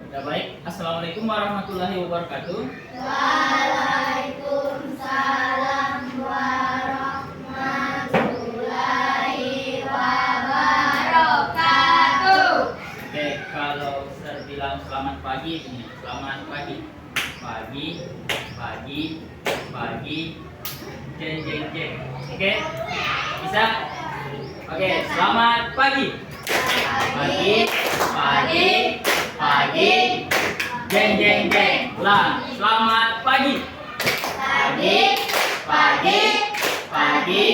Ya baik, Assalamualaikum warahmatullahi wabarakatuh. Waalaikumsalam warahmatullahi wabarakatuh. Oke, kalau saya bilang selamat pagi ini, selamat pagi. Pagi, pagi, pagi, jeng jeng jeng. Oke, bisa? Oke, selamat pagi. Pagi, pagi, pagi, jeng jeng jeng. Ulang, selamat pagi. Pagi, pagi, pagi,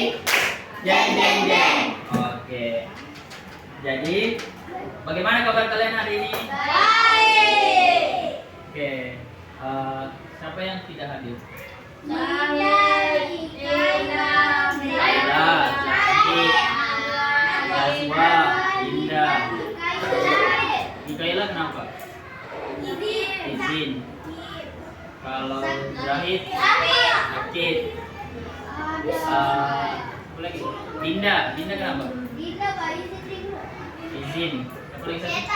jeng jeng jeng. Oke. Jadi, bagaimana kabar kalian hari ini? Baik. Oke. Siapa yang tidak hadir? Naswa, Indah. Mikaela kenapa? Izin. Kalau Zahid, sakit. Apa lagi? Dinda kenapa? Izin. Apa lagi sakit?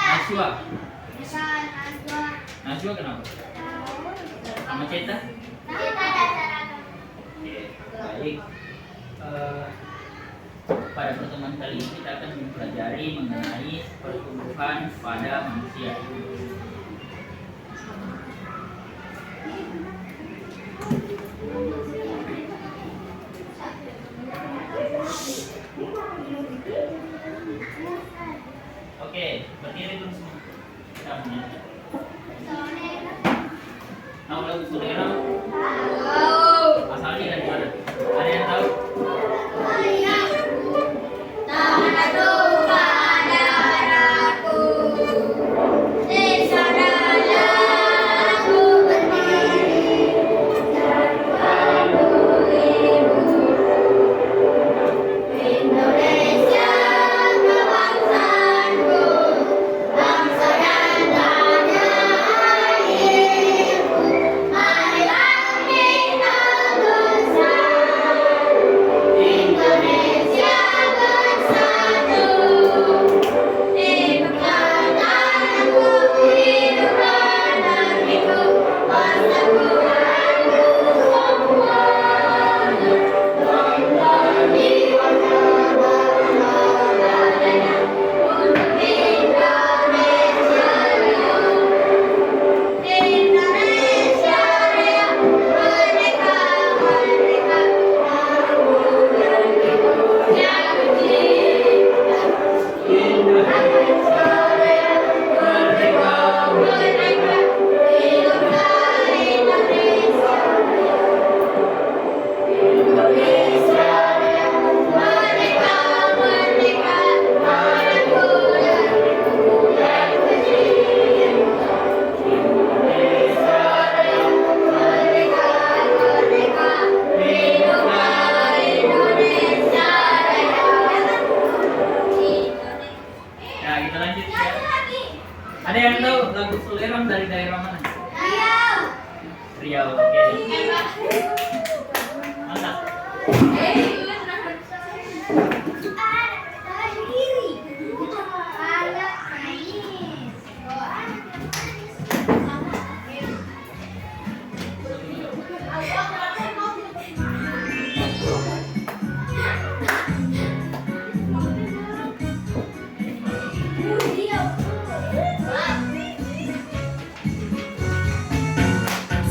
Naswa kenapa? Sama Ceta? Oke, baik. Pada pertemuan kali ini kita akan mempelajari mengenai pertumbuhan pada manusia. Oke, berdiri dulu semua. Kita punya. Tahu lagu Solera? Asalnya dari mana? Ada yang tahu? Ada yang tahu lagu Sulerang dari daerah mana? Riau. Oke. Mantap.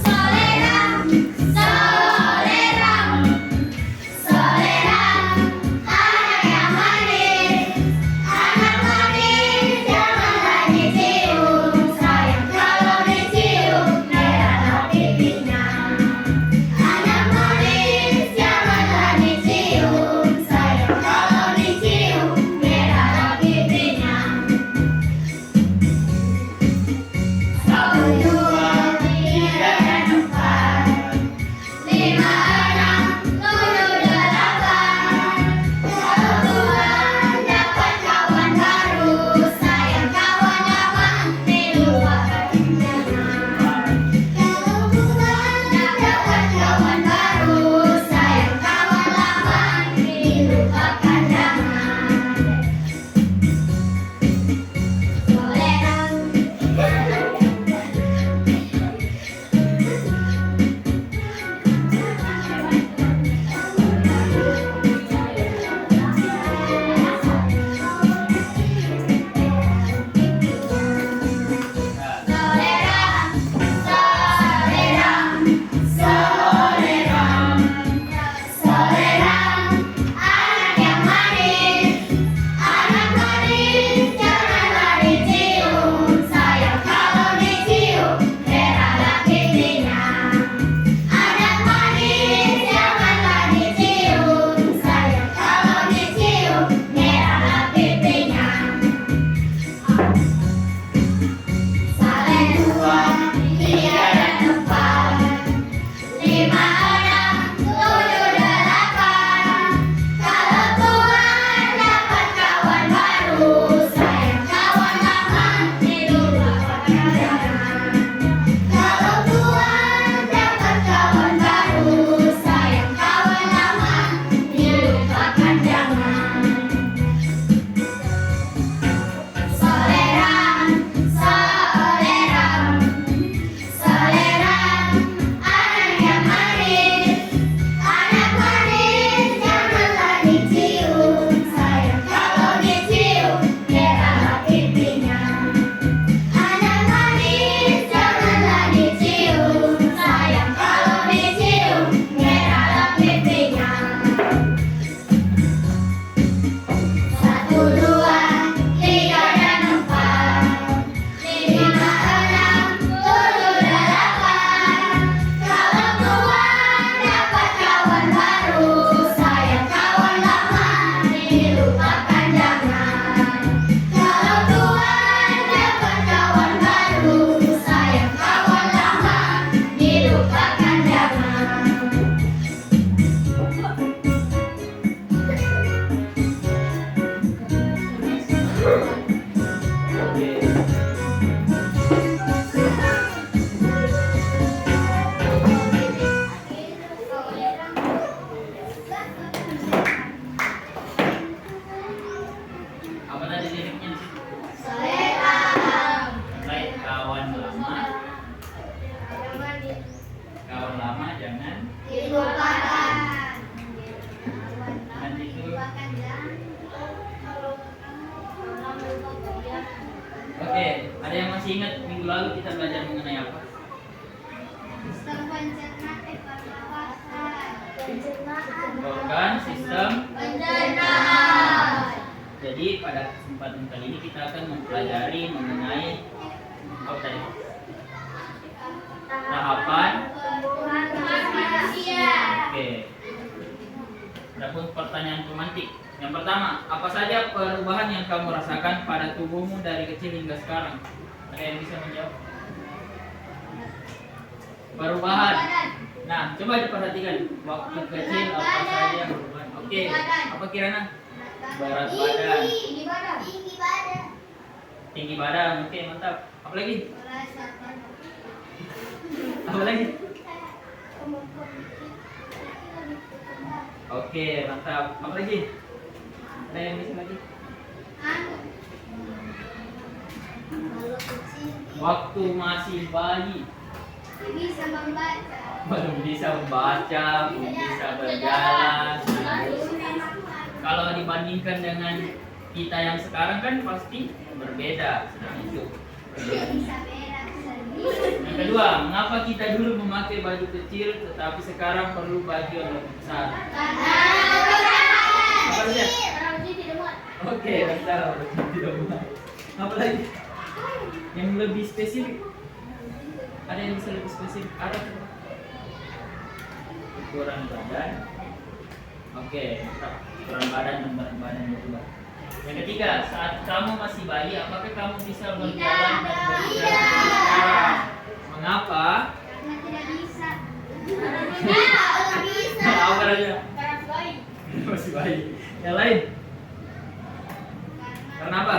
Solerang, solerang, solerang. lalu kita belajar mengenai apa? Sistem pencernaan. Bukan sistem. Pencernaan. Jadi pada kesempatan kali ini kita akan mempelajari mengenai apa tadi? Tahapan. Tumbuhan manusia. Oke. Adapun pertanyaan pemantik. Yang pertama, apa saja perubahan yang kamu rasakan pada tubuhmu dari kecil hingga sekarang? Ada yang bisa menjawab? Perubahan. Nah, coba diperhatikan. Waktu kecil apa saja perubahan? Oke. Apa kirana? Berat badan. Tinggi badan. Tinggi badan. Tinggi badan. Oke, mantap. Apa lagi? Apa lagi? Oke, mantap. Apa lagi? Ada yang bisa lagi? Kalau kecil Waktu masih bayi, bisa membaca. belum bisa membaca, belum bisa berjalan. Kalau dibandingkan dengan kita yang sekarang kan pasti berbeda. Nah, itu. Bisa berak sendiri. Yang kedua, mengapa kita dulu memakai baju kecil tetapi sekarang perlu baju yang lebih besar? Apa saja? Oke, mantap. Tidak muat. Apa lagi? Yang lebih spesifik? Ada yang bisa lebih spesifik? Ada coba? Ukuran badan. Oke, mantap. Ukuran badan dan berat badan juga. Yang ketiga, saat kamu masih bayi, apakah kamu bisa berjalan dan bergerak seperti sekarang? Mengapa? Karena tidak bisa. Karena bisa. Apa aja? Karena baik. Masih bayi. Yang lain? Karena apa?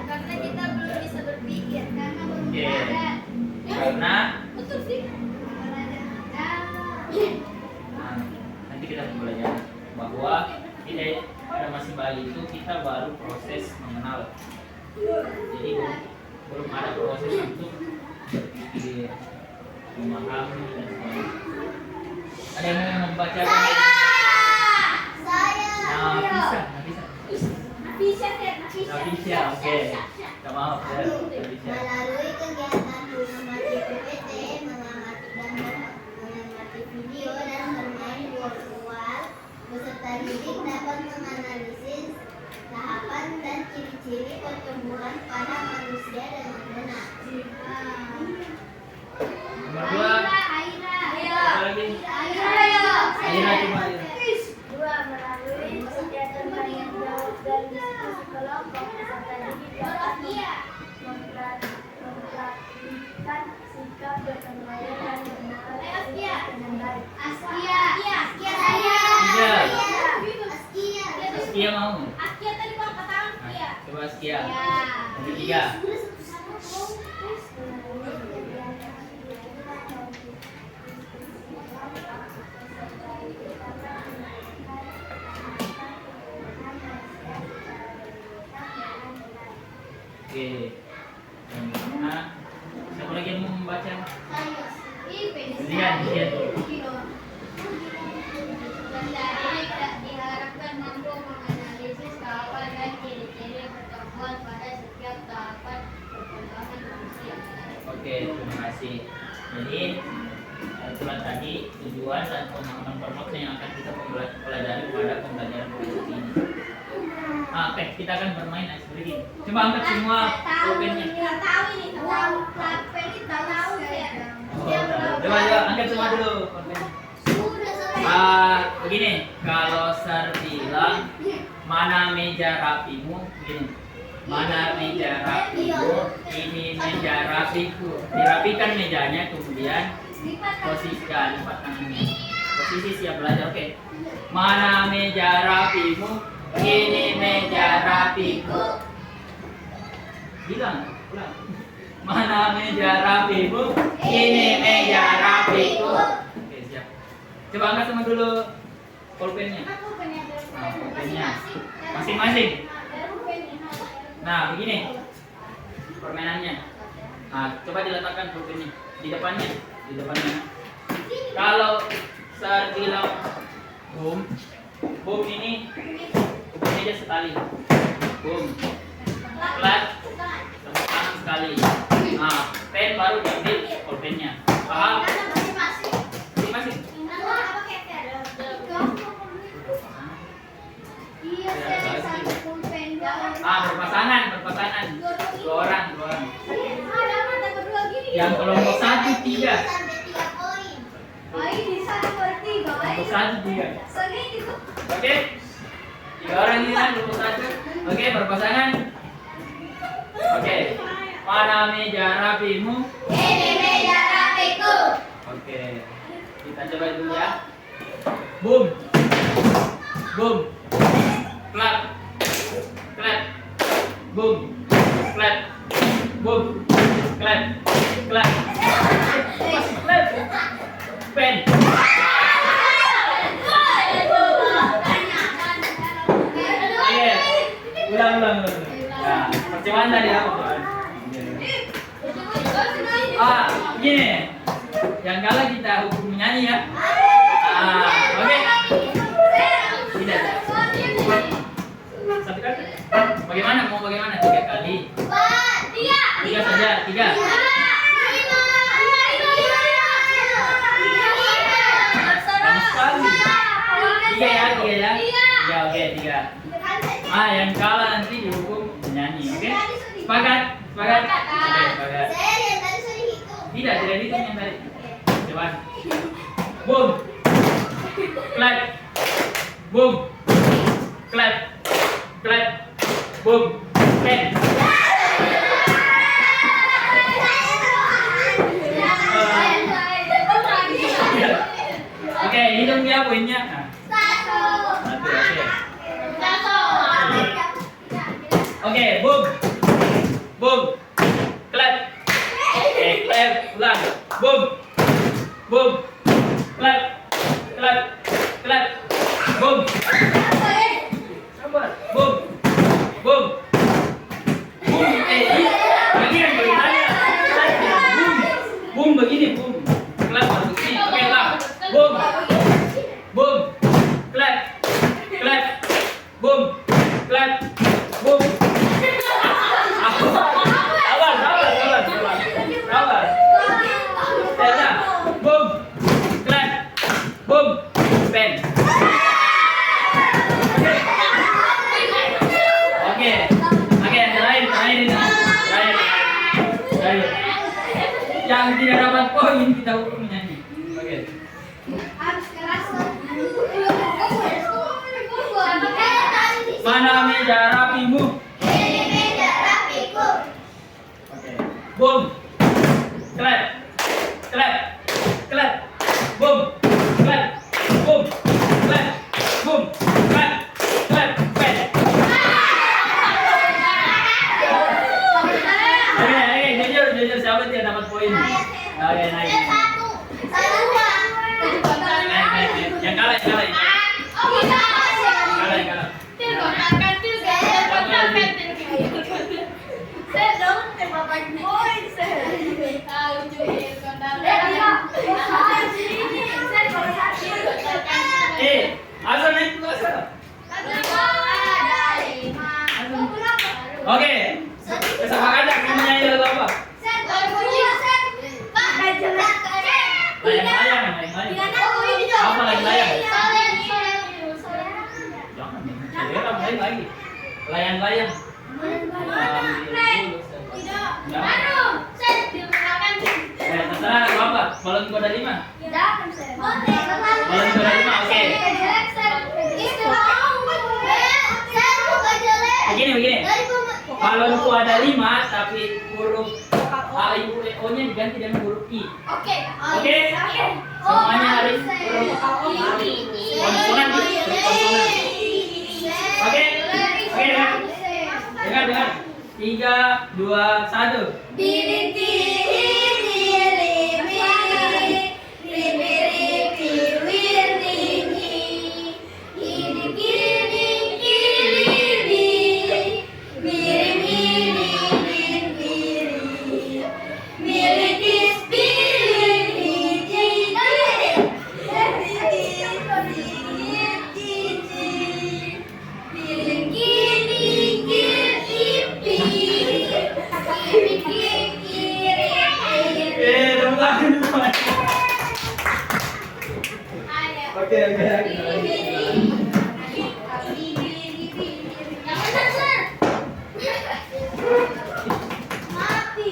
Karena kita belum bisa berpikir. Karena belum Oke. ada. Karena Betul sih. nah, nanti kita belajar bahwa kita pada masih bayi itu kita baru proses mengenal. Jadi belum ada proses untuk berpikir, memahami dan sebagainya. Ada yang mau membacakan? Nah, bisa. Nafisa, oke. Minta maaf ya, Nafisa. Melalui kegiatan mengamati PPT, mengamati gambar, mengamati video dan bermain virtual, peserta didik dapat menganalisis tahapan dan ciri-ciri pertumbuhan pada manusia dengan benar. Nomor 2. Apa lagi? Aira coba Aira. Dua, melalui kegiatan tanya jawab dan diskusi kelompok, peserta didik dapat mempraktikkan sikap gotong royong dan berinteraksi dengan baik. Tiga. Askia mau? Askia tadi mau kata Nah, coba Askia. Ya. Yang ketiga. Oke. Yang mana? Siapa lagi yang mau membaca? Lihat. Diharapkan mampu menganalisis tahapan dan ciri-ciri pertumbuhan pada setiap tahapan perkembangan manusia. Oke, terima kasih. Jadi itulah tadi tujuan dan pemahaman permaksud yang akan kita pelajari pada pembelajaran berikut ini. Oke, kita akan bermain seperti ini. Coba angkat semua pulpennya. Tahu ini, tahu pulpen ini tahu ya. Coba angkat semua dulu pulpennya. Begini, kalau Sar bilang mana meja rapimu, begini. Mana meja rapimu, ini meja rapiku. Dirapikan mejanya, kemudian posisikan lipat tangannya. Posisi siap belajar, oke. Mana meja rapimu, ini meja rapiku. Bilang, ulang. Mana meja rapimu, ini meja rapiku. Oke, siap. Coba angkat semua dulu pulpennya. Nah, pulpennya masing-masing. Nah, begini permainannya. Nah, coba diletakkan pulpennya di depannya, Kalau saya bilang boom ini aja sekali. Boom. Plat. Yang kelompok 1 3. Sampai 3 poin. Ay, bisa seperti Kelompok guys. 1 3. Sagay gitu. Oke. 3 orang ini kan kelompok 1. Oke, berpasangan. Oke. Mana meja rapimu? Ini meja rapiku. Oke. Kita coba dulu ya. Boom. Boom. Clap. Clap. Boom. Clap. Boom. Clap. Clap. Masih clap. Pen. Oke. Ulang. Nah, percobaan tadi apa? Gini. Yang kalah kita hukum menyanyi ya. Oke. Tidak. Satu kali. Bagaimana? Mau bagaimana? 3 kali. 3 saja. 3. Tiga ya. Ya, oke, 3. Yang kalah nanti dihukum menyanyi, oke? Sepakat? Oke, sepakat. Tidak dihitung yang tadi. Coba. Boom. Clap. Boom. Clap. Clap. Boom. Pen. Oke, hitung dia poinnya. Nah, 1, oke. Oke, boom. Boom. Clap. Clap. Ulang. Boom. Boom. Clap. Clap. Clap. Boom. Sabar. Boom. Boom. Boom. Bagian begini. Boom. Boom begini. Boom. Clap begini. Oke, lah. Boom. Boom. Clap. Clap. Boom. Clap. Boom. Sabar. Stella. Boom. Clap. Boom. Pen. Oke. Terakhir ini. Terakhir. Yang tidak dapat poin kita hukum menyanyi. Oke. Mana meja rapimu? Ini meja rapiku. Oke. Boom. Clap. Clap. Clap. Boom. Clap. Boom. Clap. Boom. Clap. Clap. Pen. Oke, jujur siapa yang dapat poin? Oke, naik. Yang kalah. Kalah. Asal naik dulu asal. Oke. Kesepakatan akan menyanyi lagu apa? Layang-layang. Apa layang-layang? Jangan. Lagi. Layang-layang. Terserah apa? Balon koda 5. Balon koda 5. Oke. Begini. Balonku ada 5 tapi huruf A, I, U, E, O nya diganti dengan huruf I. Oke. Semuanya harus huruf konsonan. Oke. Dengar. 3, 2, 1. Oke. Mati.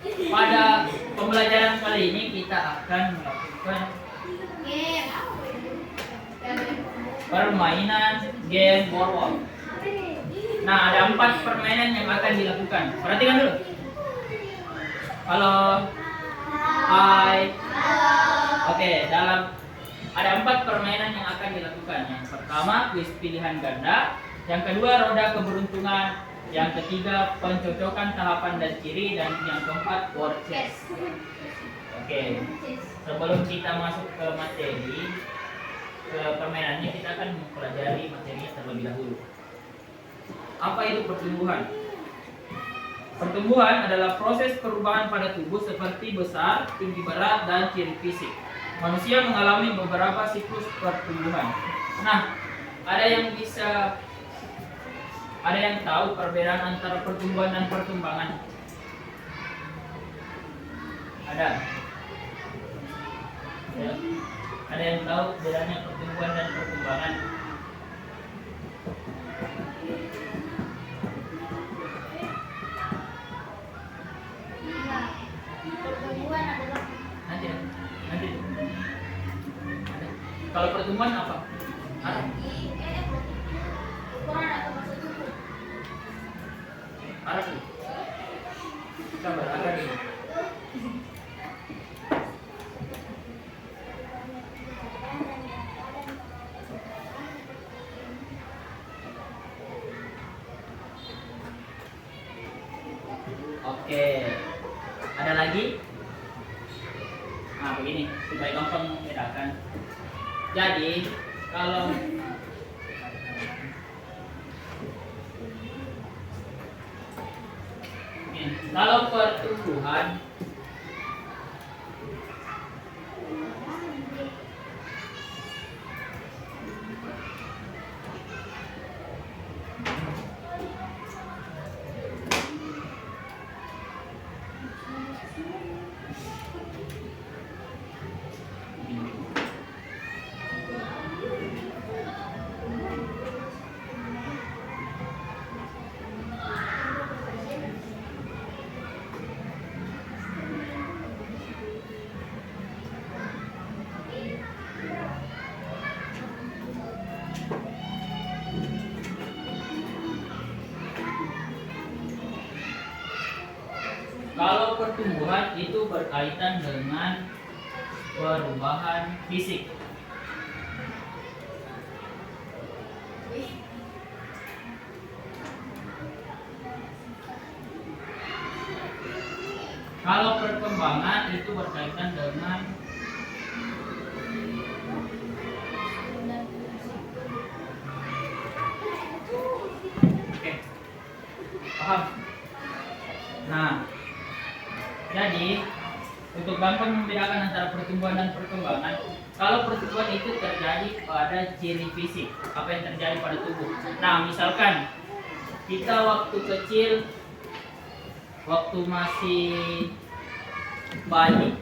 pada pembelajaran kali ini kita akan melakukan permainan game boardwalk. Nah, ada 4 permainan yang akan dilakukan. Perhatikan dulu. Halo. Hai. Oke, ada 4 permainan yang akan dilakukan. Yang pertama, kuis pilihan ganda. Yang kedua, roda keberuntungan. Yang ketiga, pencocokan tahapan dan ciri. Dan yang keempat, word chess. Oke, sebelum kita masuk ke materi, ke permainannya, kita akan mempelajari materinya terlebih dahulu. Apa itu pertumbuhan? Pertumbuhan adalah proses perubahan pada tubuh seperti besar, tinggi berat, dan ciri fisik. Manusia mengalami beberapa siklus pertumbuhan. Nah, ada yang tahu perbedaan antara pertumbuhan dan perkembangan? Ada? Ya. Ada yang tahu bedanya pertumbuhan dan perkembangan? Pertumbuhan adalah Nanti. Kalau pertumbuhan apa? ukuran atau masa tubuh. Arab. Sabar, Arab ini. Oke. Ada lagi? Nah, begini, supaya gampang membedakan. Jadi, kalau pertumbuhan itu berkaitan dengan perubahan fisik. Kalau perkembangan itu berkaitan dengan paham? Nah, jadi untuk gampang membedakan antara pertumbuhan dan perkembangan, kalau pertumbuhan itu terjadi pada ciri fisik, apa yang terjadi pada tubuh. Nah, misalkan kita waktu kecil, waktu masih bayi,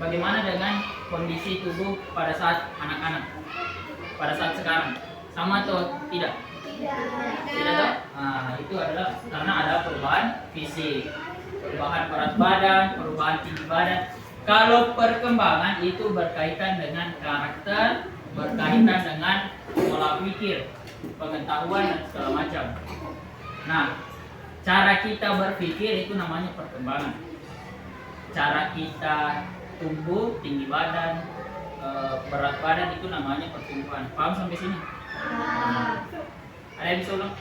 bagaimana dengan kondisi tubuh pada saat anak-anak, pada saat sekarang, sama atau tidak? Tidak toh? Nah, itu adalah karena ada perubahan fisik, perubahan berat badan, perubahan tinggi badan. Kalau perkembangan itu berkaitan dengan karakter, berkaitan dengan pola pikir, pengetahuan dan segala macam. Nah, cara kita berpikir itu namanya perkembangan. Cara kita tumbuh, tinggi badan, berat badan itu namanya pertumbuhan. Paham sampai sini? Ada yang bisa ulang?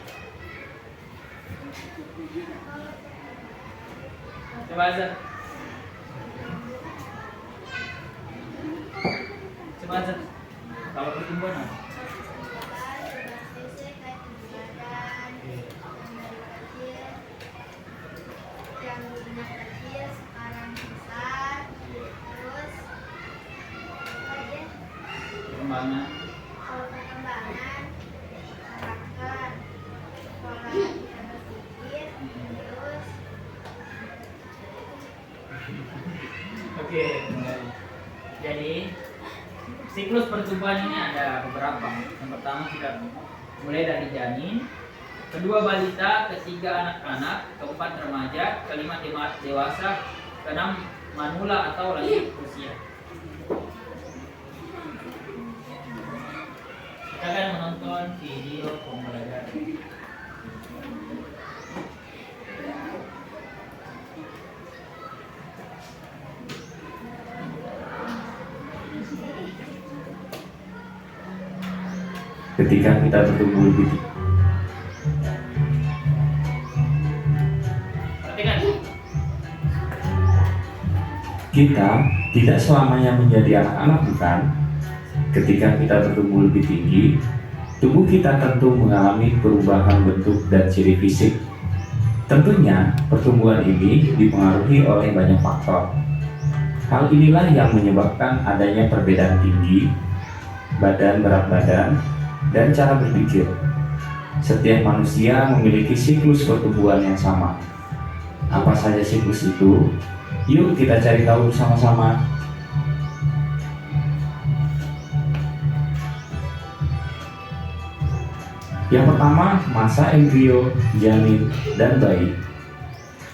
Coba Azhar. Coba Azhar. Kalau pertumbuhan apa? Perkembangan. Kalau perkembangan karakter, pola kita berpikir, terus Oke. Jadi siklus pertumbuhan ini ada beberapa. Yang pertama kita mulai dari janin, kedua balita, ketiga anak-anak, keempat remaja, kelima dewasa, kadang manula atau lagi usia. Kita akan menonton video pembelajaran. Ketika kita bertumbuh lebih tinggi, Perhatikan. kita tidak selamanya menjadi anak-anak, bukan? Ketika kita bertumbuh lebih tinggi, tubuh kita tentu mengalami perubahan bentuk dan ciri fisik. Tentunya, pertumbuhan ini dipengaruhi oleh banyak faktor. Hal inilah yang menyebabkan adanya perbedaan tinggi, berat badan, dan cara berpikir. Setiap manusia memiliki siklus pertumbuhan yang sama. Apa saja siklus itu? Yuk kita cari tahu bersama-sama. Yang pertama, masa embrio, janin, dan bayi.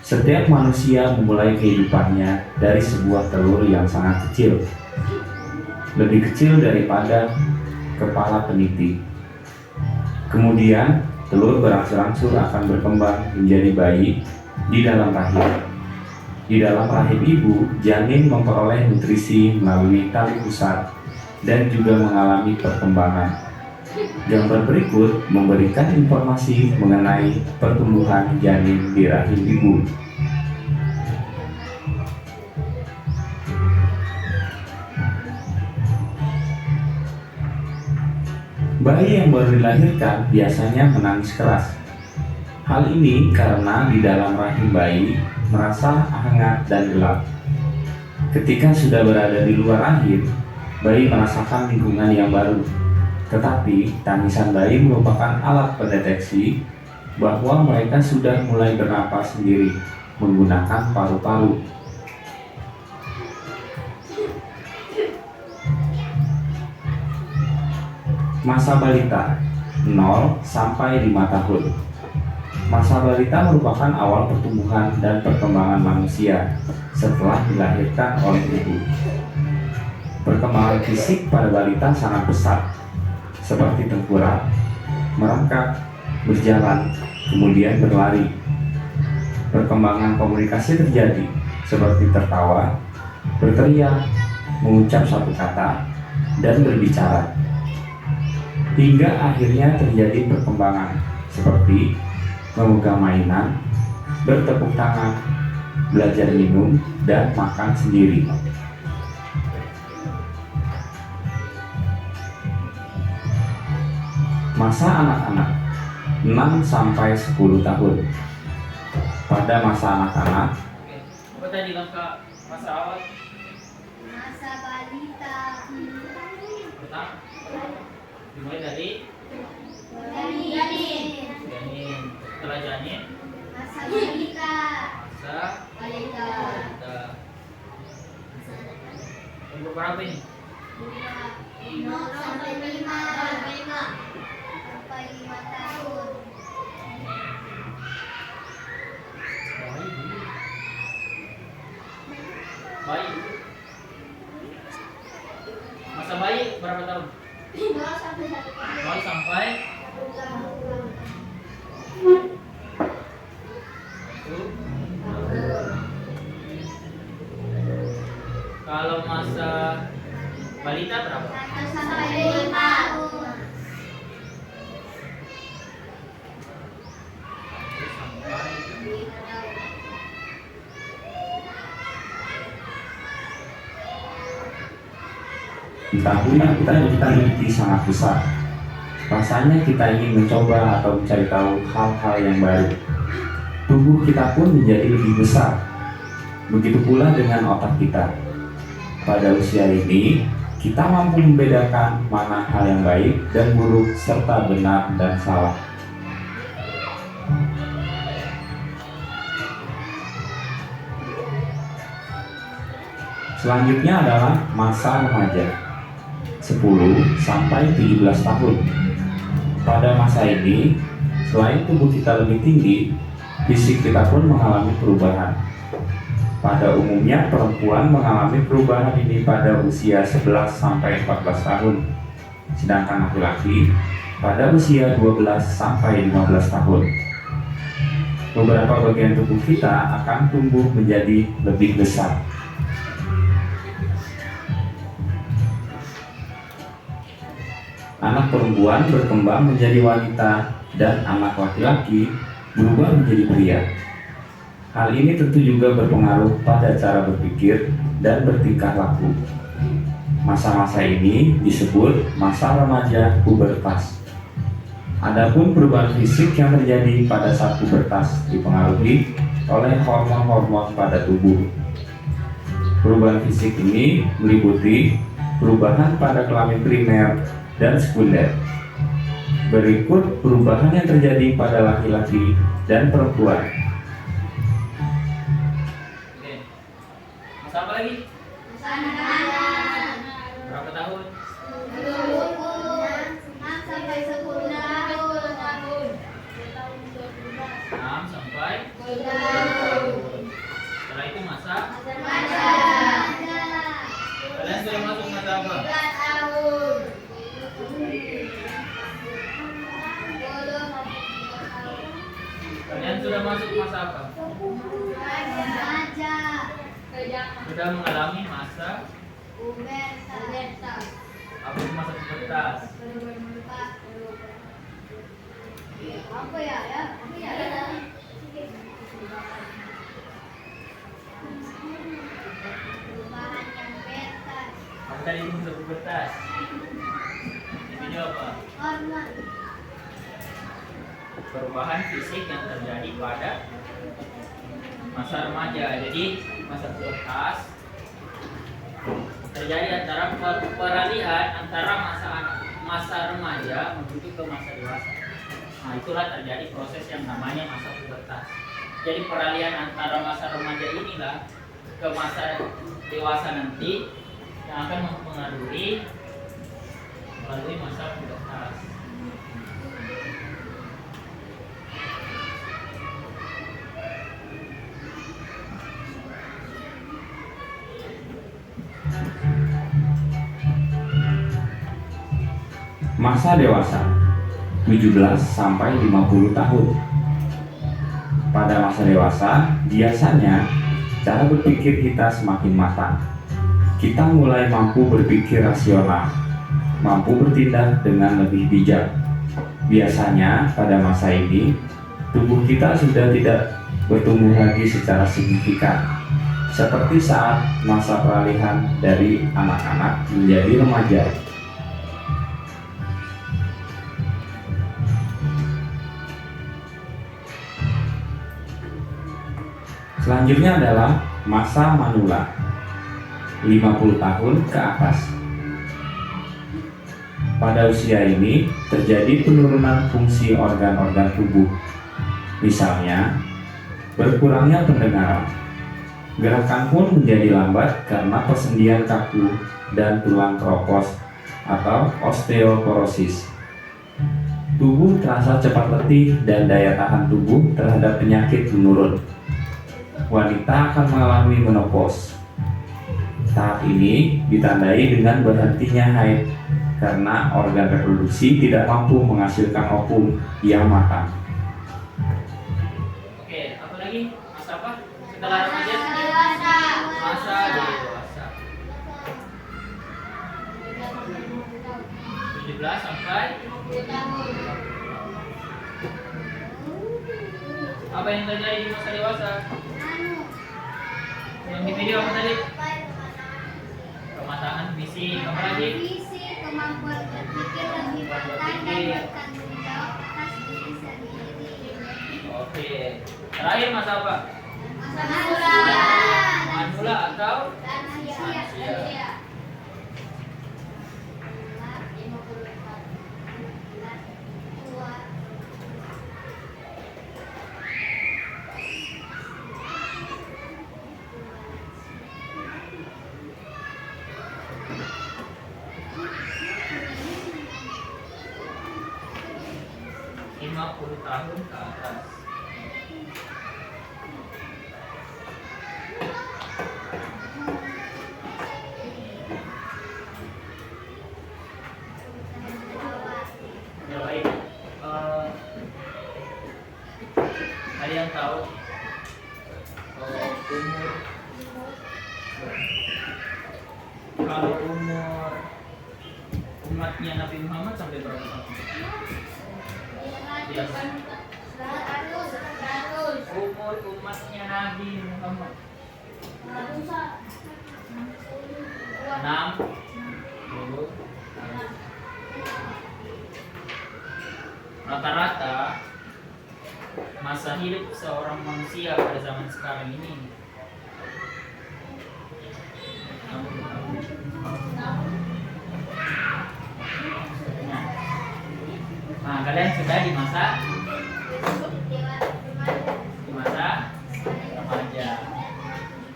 Setiap manusia memulai kehidupannya dari sebuah telur yang sangat kecil, lebih kecil daripada kepala peniti. Kemudian, telur berangsur-angsur akan berkembang menjadi bayi di dalam rahim. Di dalam rahim ibu, janin memperoleh nutrisi melalui tali pusat dan juga mengalami perkembangan. Gambar berikut memberikan informasi mengenai pertumbuhan janin di rahim ibu. Bayi yang baru dilahirkan biasanya menangis keras. Hal ini karena di dalam rahim bayi merasa hangat dan gelap. Ketika sudah berada di luar rahim, bayi merasakan lingkungan yang baru. Tetapi tangisan bayi merupakan alat pendeteksi bahwa mereka sudah mulai bernapas sendiri menggunakan paru-paru. Masa balita 0 sampai 5 tahun. Masa balita merupakan awal pertumbuhan dan perkembangan manusia setelah dilahirkan oleh ibu. Perkembangan fisik pada balita sangat pesat, seperti tengkurap, merangkak, berjalan, kemudian berlari. Perkembangan komunikasi terjadi, seperti tertawa, berteriak, mengucap satu kata, dan berbicara. Hingga akhirnya terjadi perkembangan, seperti memegang mainan, bertepuk tangan, belajar minum, dan makan sendiri. Masa anak-anak 6 sampai 10 tahun. Pada masa anak-anak, Apa tadi langkah masa awal? Masa balita. Pertama, dimulai dari Janin. janin. Setelah janin, Masa balita. masa Balita. balita. Umur berapa ini? 5 sampai 5. Sampai 5 tahun. Bayi. Masa bayi berapa tahun? 0 sampai 1 tahun. 0 sampai 1 tahun. 1. Kalau masa balita berapa? 1 sampai 5 tahun. 1 sampai 5 tahun. tahun yang kita miliki sangat besar. Rasanya kita ingin mencoba atau mencari tahu hal-hal yang baru. Tubuh kita pun menjadi lebih besar. Begitu pula dengan otak kita. Pada usia ini, kita mampu membedakan mana hal yang baik dan buruk serta benar dan salah. Selanjutnya adalah masa remaja 10 sampai 17 tahun. Pada masa ini, selain tubuh kita lebih tinggi, fisik kita pun mengalami perubahan. Pada umumnya perempuan mengalami perubahan ini pada usia 11 sampai 14 tahun, sedangkan laki-laki pada usia 12 sampai 15 tahun. Beberapa bagian tubuh kita akan tumbuh menjadi lebih besar. Anak perempuan berkembang menjadi wanita dan anak laki-laki berubah menjadi pria. Hal ini tentu juga berpengaruh pada cara berpikir dan bertingkah laku. Masa-masa ini disebut masa remaja pubertas. Adapun perubahan fisik yang terjadi pada saat pubertas dipengaruhi oleh hormon-hormon pada tubuh. Perubahan fisik ini meliputi perubahan pada kelamin primer dan sekunder. Berikut perubahan yang terjadi pada laki-laki dan perempuan. Oke. Masa apa lagi? Berapa tahun? 6 sampai 10 tahun. Setelah itu masa kalian sudah masuk masa apa? Kalian sudah masuk masa apa? Sudah mengalami masa apa itu masa pubertas? Apa tadi itu masa pubertas? Ini apa? Perubahan fisik yang terjadi pada masa remaja. Jadi masa pubertas terjadi antara peralihan antara masa remaja menuju ke masa dewasa. Nah, itulah terjadi proses yang namanya masa pubertas. Jadi peralihan antara masa remaja inilah ke masa dewasa nanti yang akan mempengaruhi melalui masa pubertas. Masa dewasa 17 sampai 50 tahun. Pada masa dewasa, biasanya cara berpikir kita semakin matang. Kita mulai mampu berpikir rasional, mampu bertindak dengan lebih bijak. Biasanya pada masa ini, tubuh kita sudah tidak bertumbuh lagi secara signifikan, seperti saat masa peralihan dari anak-anak menjadi remaja. Selanjutnya adalah masa manula, 50 tahun ke atas. Pada usia ini terjadi penurunan fungsi organ-organ tubuh. Misalnya, berkurangnya pendengaran. Gerakan pun menjadi lambat karena persendian kaku dan tulang kropos atau osteoporosis. Tubuh terasa cepat letih dan daya tahan tubuh terhadap penyakit menurun. Wanita akan mengalami menopause. Tahap ini ditandai dengan berhentinya haid karena organ reproduksi tidak mampu menghasilkan ovum yang matang. Oke, apa lagi? Masa apa? Setelah remaja? Masa dewasa. 17 sampai apa yang terjadi di masa dewasa? Yang di video apa tadi? Kematangan fisik, apa lagi? Kemampuan berpikir lebih matang dan bertanggung jawab atas diri sendiri. Oke. Terakhir masa apa? Manula atau lansia. Tahun ke atas. tahu kalau umur umatnya Nabi Muhammad sampai berapa tahun? Yes. Umur umatnya Nabi Muhammad 60. Rata-rata masa hidup seorang manusia pada zaman sekarang ini 60 tahun. Nah, kalian sudah di masa remaja.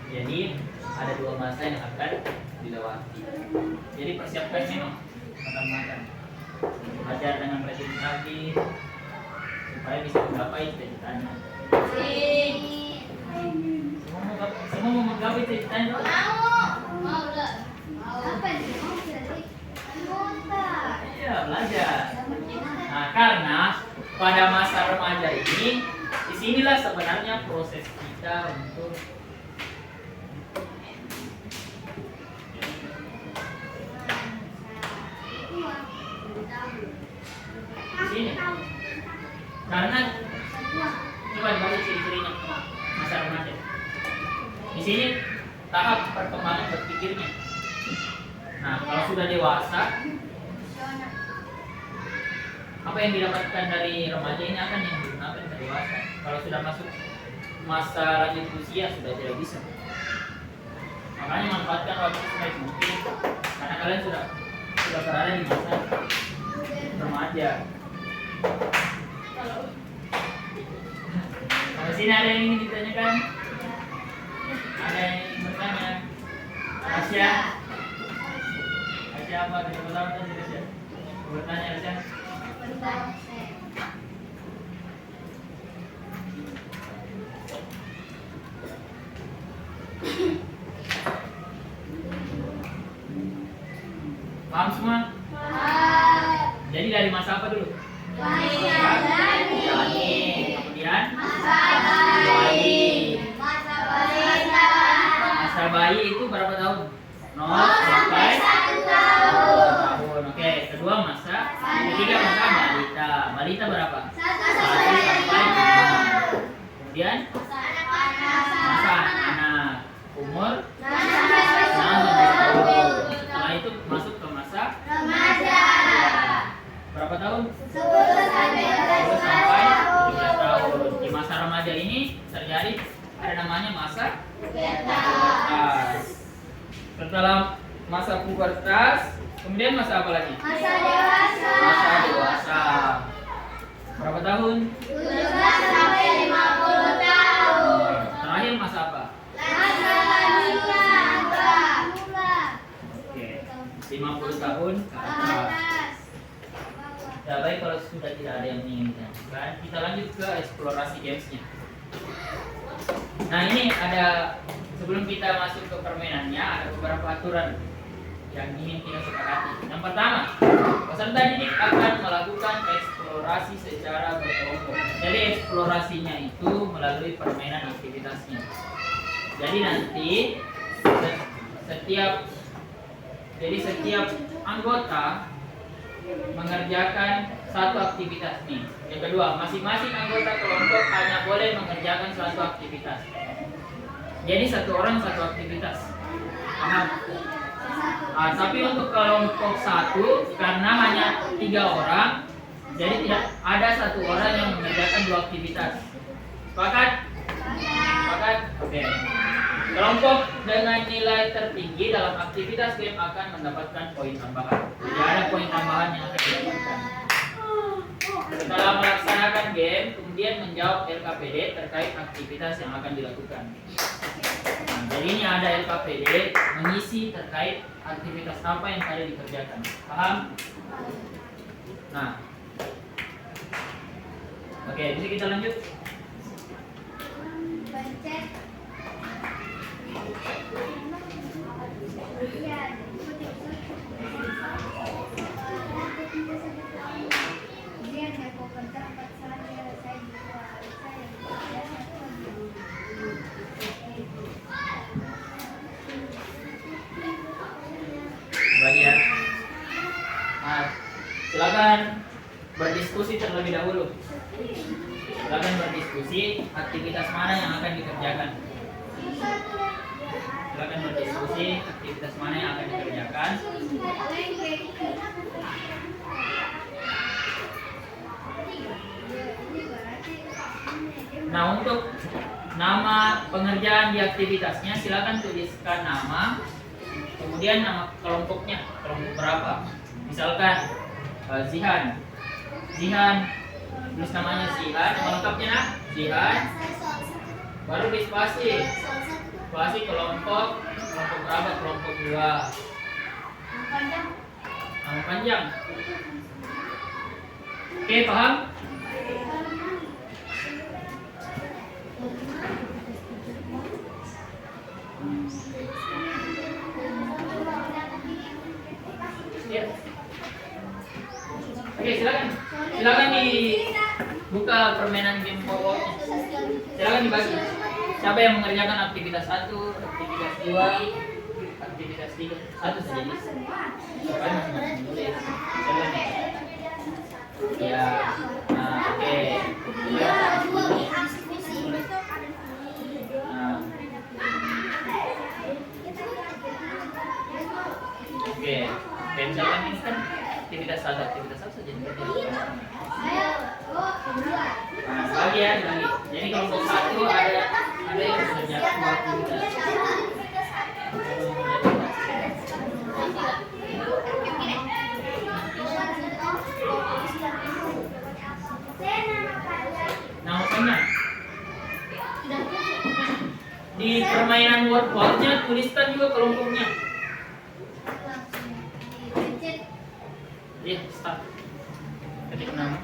Jadi ada 2 masa yang akan dilewati. Jadi persiapkan memang matang-matang. Belajar dengan rajin lagi supaya bisa menggapai cita-citanya. Semua mau menggapai cita-citanya? Iya, belajar. Nah, karena pada masa remaja ini, disinilah sebenarnya proses kita untuk sini. Karena coba dibaca ciri-cirinya masa remaja. Di sini tahap perkembangan berpikirnya. Nah, kalau sudah dewasa, apa yang didapatkan dari remaja ini akan yang digunakan ke dewasa. Kalau sudah masuk masa lanjut usia sudah tidak bisa. Makanya manfaatkan waktu sebaik mungkin karena kalian sudah berada di masa remaja. Kalau sini ada yang ingin ditanyakan? Ada yang ingin bertanya? Asya? Asya apa? Tidak tahu tadi Asya. Bertanya Asya? Paham semua? Jadi dari masa apa dulu? Kemudian masa bayi itu berapa tahun? 0 sampai 1 tahun. Oke, kedua ketiga masa balita. Balita berapa? 1 sampai 5. Kemudian masa anak umur 6 sampai 10. Setelah itu masuk ke masa remaja. Berapa tahun? 10 sampai 17 tahun. Di masa remaja ini terjadi ada namanya masa pubertas. Setelah masa pubertas, kemudian masa apa lagi? Masa dewasa. Berapa tahun? 17 sampai 50 tahun. Terakhir masa apa? Masa mula. Oke, 50 tahun ke atas. Ya baik, kalau sudah tidak ada yang ingin ditanyakan, kita lanjut ke eksplorasi gamesnya. Nah ini ada, sebelum kita masuk ke permainannya, ada beberapa aturan yang ingin kita sepakati. Yang pertama, peserta didik akan melakukan eksplorasi secara berkelompok. Jadi eksplorasinya itu melalui permainan aktivitasnya. Jadi nanti setiap anggota mengerjakan satu aktivitas nih. Yang kedua, masing-masing anggota kelompok hanya boleh mengerjakan satu aktivitas. Jadi satu orang satu aktivitas. Paham? Tapi untuk kelompok 1 karena hanya 3 orang, jadi tidak ada satu orang yang mengerjakan 2 aktivitas. Sepakat? Sepakat? Oke. Kelompok dengan nilai tertinggi dalam aktivitas game akan mendapatkan poin tambahan. Jadi ada poin tambahan yang akan didapatkan. Setelah melaksanakan game, kemudian menjawab LKPD terkait aktivitas yang akan dilakukan. Nah, jadi ini ada LKPD mengisi terkait aktivitas apa yang tadi dikerjakan. Paham? Nah, oke, bisa kita lanjut. silakan berdiskusi terlebih dahulu. Silakan berdiskusi aktivitas mana yang akan dikerjakan. Silakan berdiskusi aktivitas mana yang akan dikerjakan. Nah, untuk nama pengerjaan di aktivitasnya silakan tuliskan nama, kemudian nama kelompoknya, kelompok berapa. Misalkan Zihan, tulis namanya Zihan, nama lengkapnya Zihan, baru di spasi kelompok berapa, kelompok 2, nama panjang. Oke, paham? Ya. Oke, silakan dibuka permainan game pokoknya. Silakan dibagi. Siapa yang mengerjakan aktivitas 1, aktivitas 2, aktivitas 3, 1 saja nih. Siapa yang masing-masing tulis? Silakan. Ya. Nah, oke. Ya. Nah. Oke. Dan misalkan ini kan aktivitas 1 saja nih. Nah, bagi ya, bagi. Jadi kelompok 1 ada yang mengerjakan 2 aktivitas. Nah, makanya di permainan word-nya tuliskan juga kelompoknya. Ya, start. Ketik nama.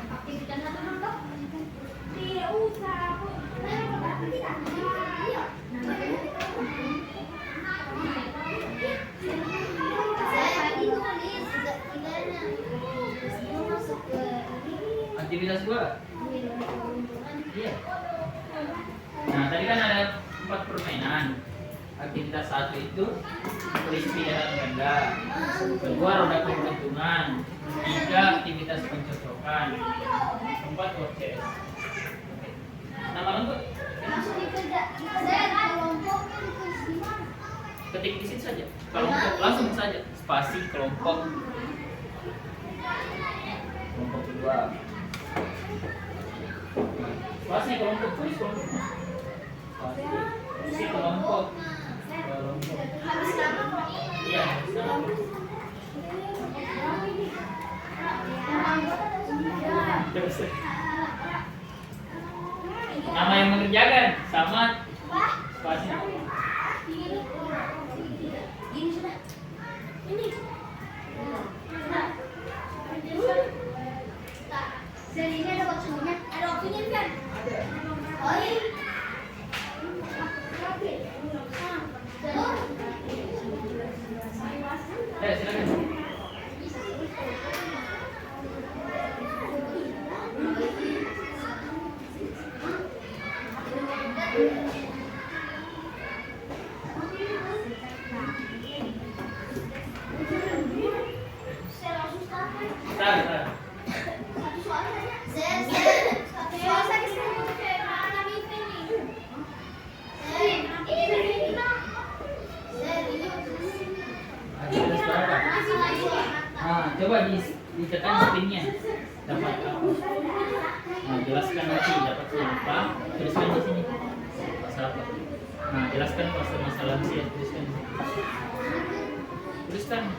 Aktivitas 2. Iya. Nah, tadi kan ada 4 permainan. Aktivitas 1 itu tulis pilihan ganda, 2 roda keberuntungan, 3 aktivitas pencocokan, 4 word chess. Nama lengkap? Ketik di sini saja. Kelompok langsung saja. Spasi kelompok 2. Spasi kelompok, tulis kelompok. Spasi kelompok. Iya, nama yang mengerjakan sama spasi. Ini ada waktunya, ada waktunya kan? Oh iya. Silakan. Coba ditekan spinnya dapat apa? Nah, jelaskan lagi dapat apa? Tuliskan di sini. Pasal apa? Nah, jelaskan pasal masalah lansia, tuliskan. Tuliskan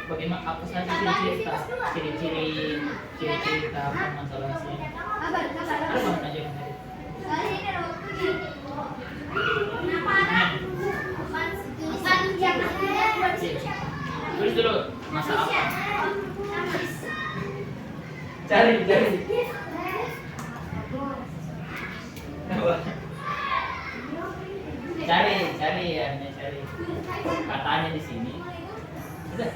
bagaimana apa saja ciri-ciri tahapan masalah lansia. Apa aja yang tadi? Tulis dulu masa apa? Cari. Cari ya, cari. Katanya di sini. Udah.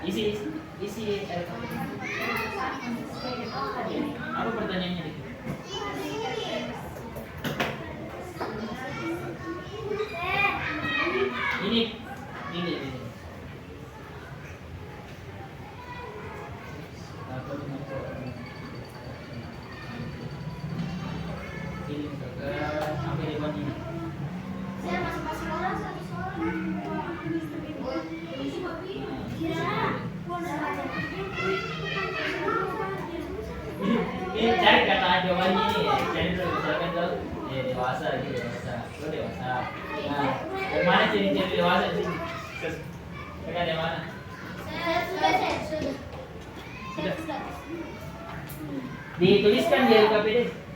Isi. Apa pertanyaannya di sini? Ini. dewasa aja dewasa. Lo dewasa. Nah, yang mana ciri-ciri dewasa sih? Pegang yang mana? Sudah. Dituliskan di LKPD.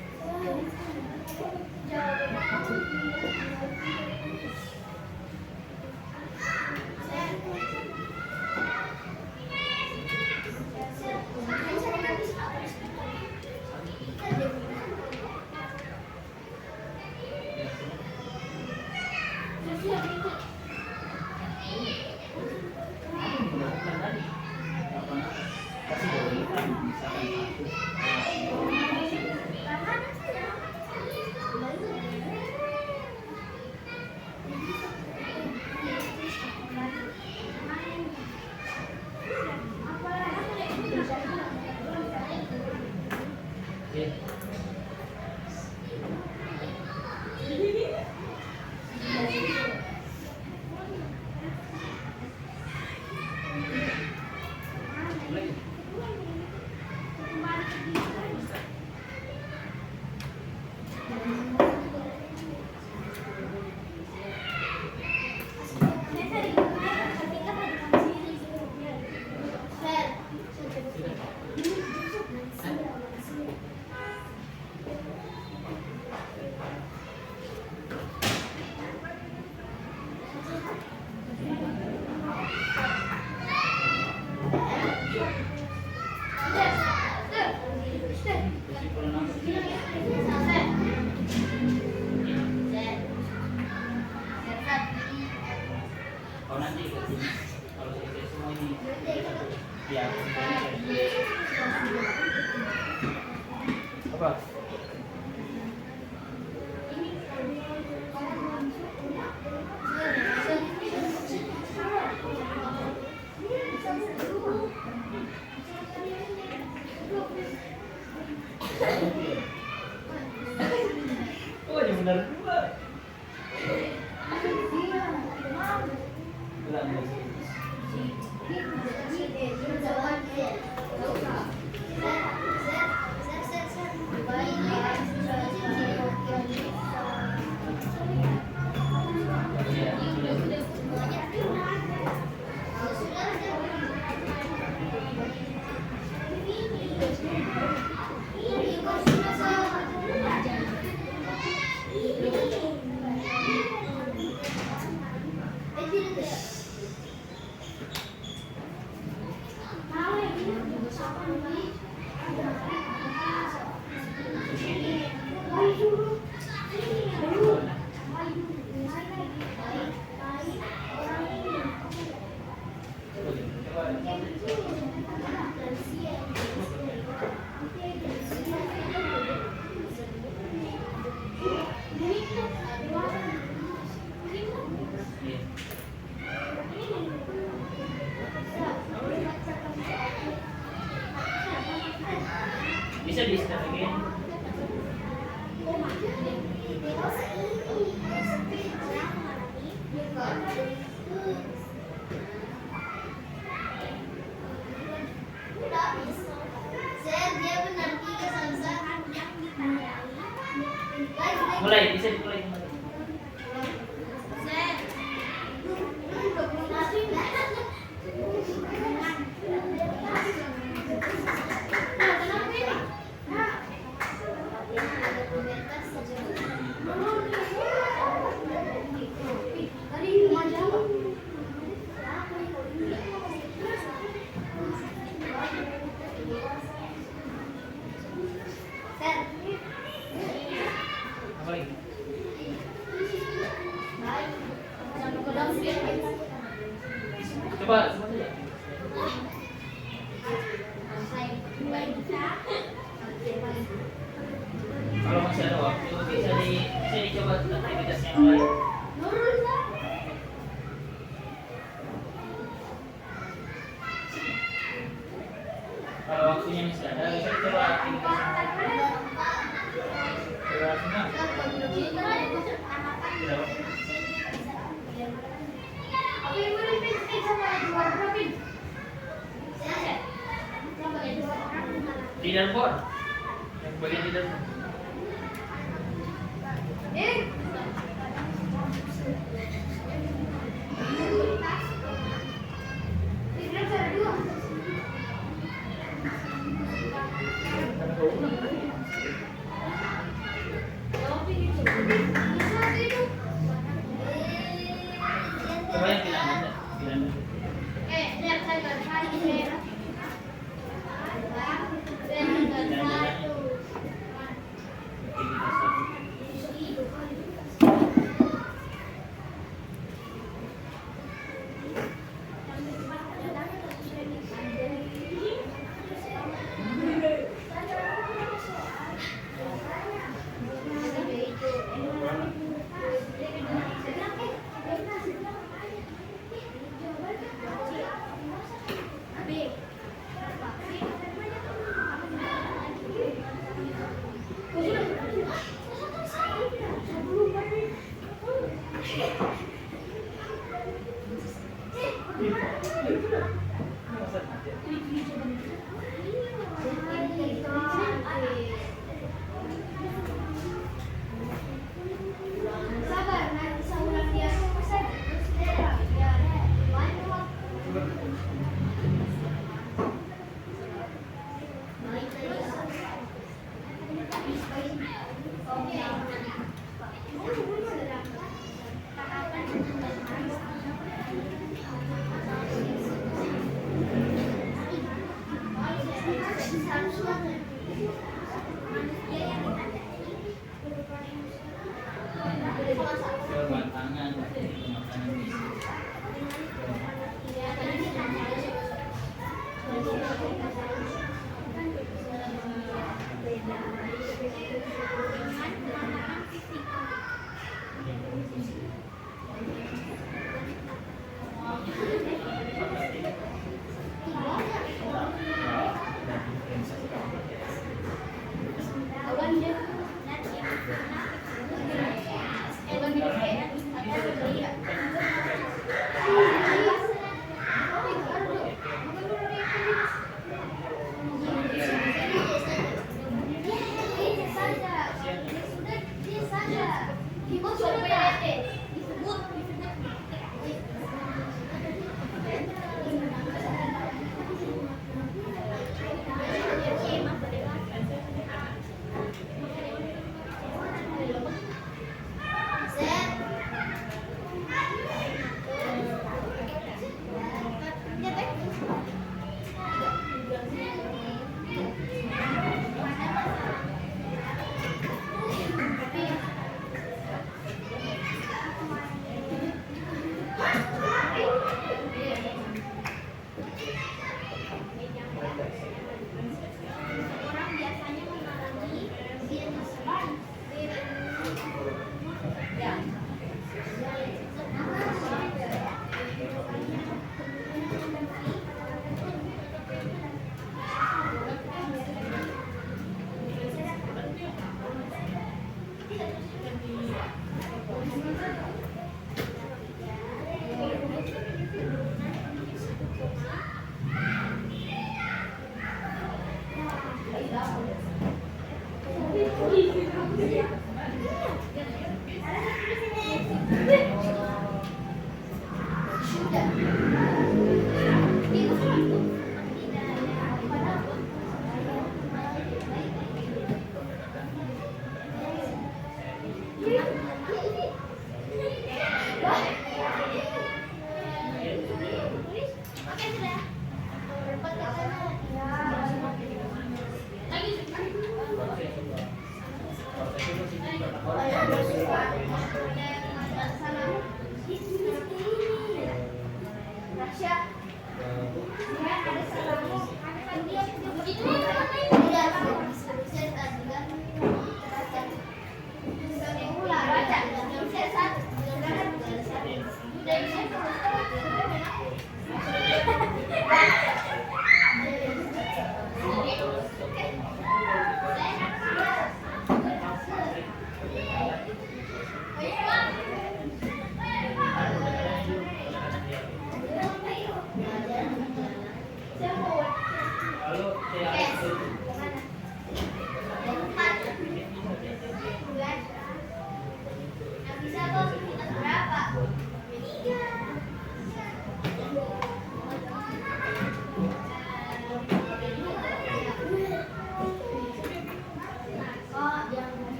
Oh nanti kalau selesai semua ini ya apa? Oh yang benar dua. Bisa di start again. Mulai, bisa dimulai kembali. Apa lagi? Coba semua saja. Kalau masih ada waktu bisa dicoba aktivitas yang lain. Kalau waktunya masih ada bisa coba aktivitas yang lain. Coba semua. Di dalam bor, yang bagian di dalam. Coba yang bilang aja, bilang aja. lihat saya hari ini. Sabar, nanti saulan dia pesan. Ya, Coba tangan, makanan di sini.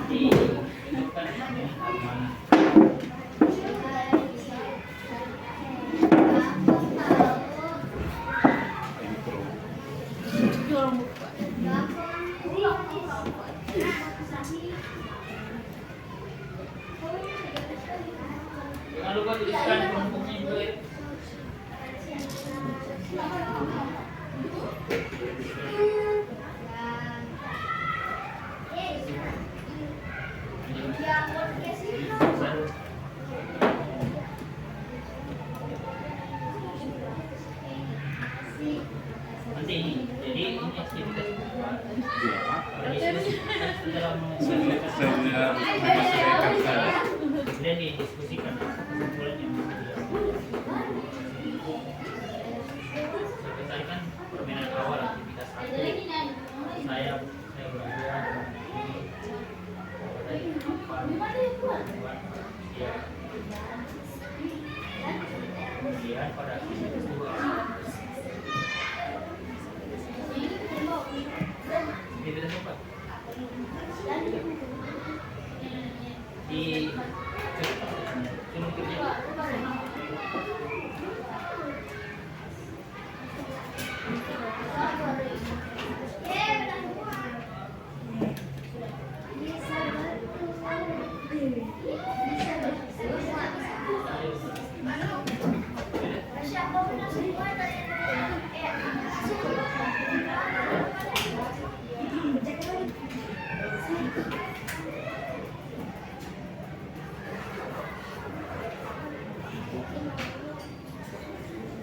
dihidupkan dengan amanah. Jangan lupa tuliskan kelompoknya juga ya. Nanti ini, jadi ini aktivitas kedua. Dalam kemudian didiskusikan kesimpulannya. Saya kan permainan awal aktivitas satu. Saya belajar kemudian pada aktivitas dua aktivitas apa? Di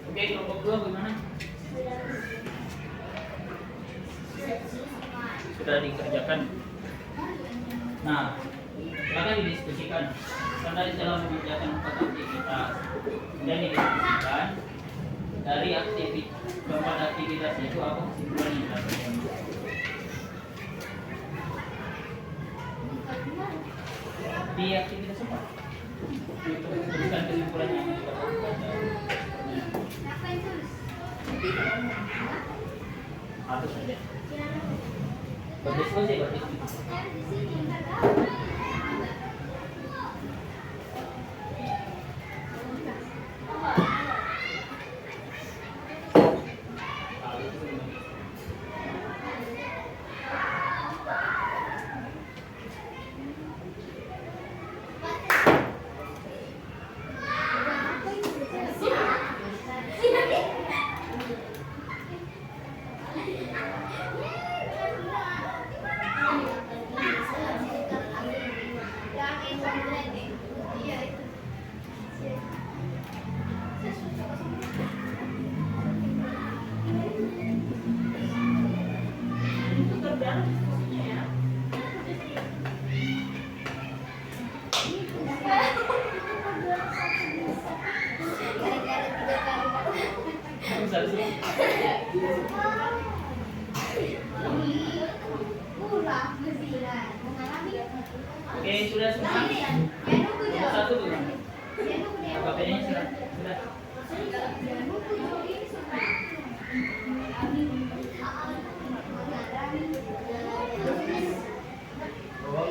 Oke, kelompok dua bagaimana? Sudah dikerjakan. Nah, silakan didiskusikan. Karena dalam mengerjakan 4 aktivitas dan didiskusikan dari keempat aktivitas itu apa kesimpulan yang dilakukan. Di aktivitas apa? Tuliskan kesimpulan yang dilakukan. Harus saja. Berdiskusi, Oke, sudah semua. Satu belum? KPD-nya sudah. Oh,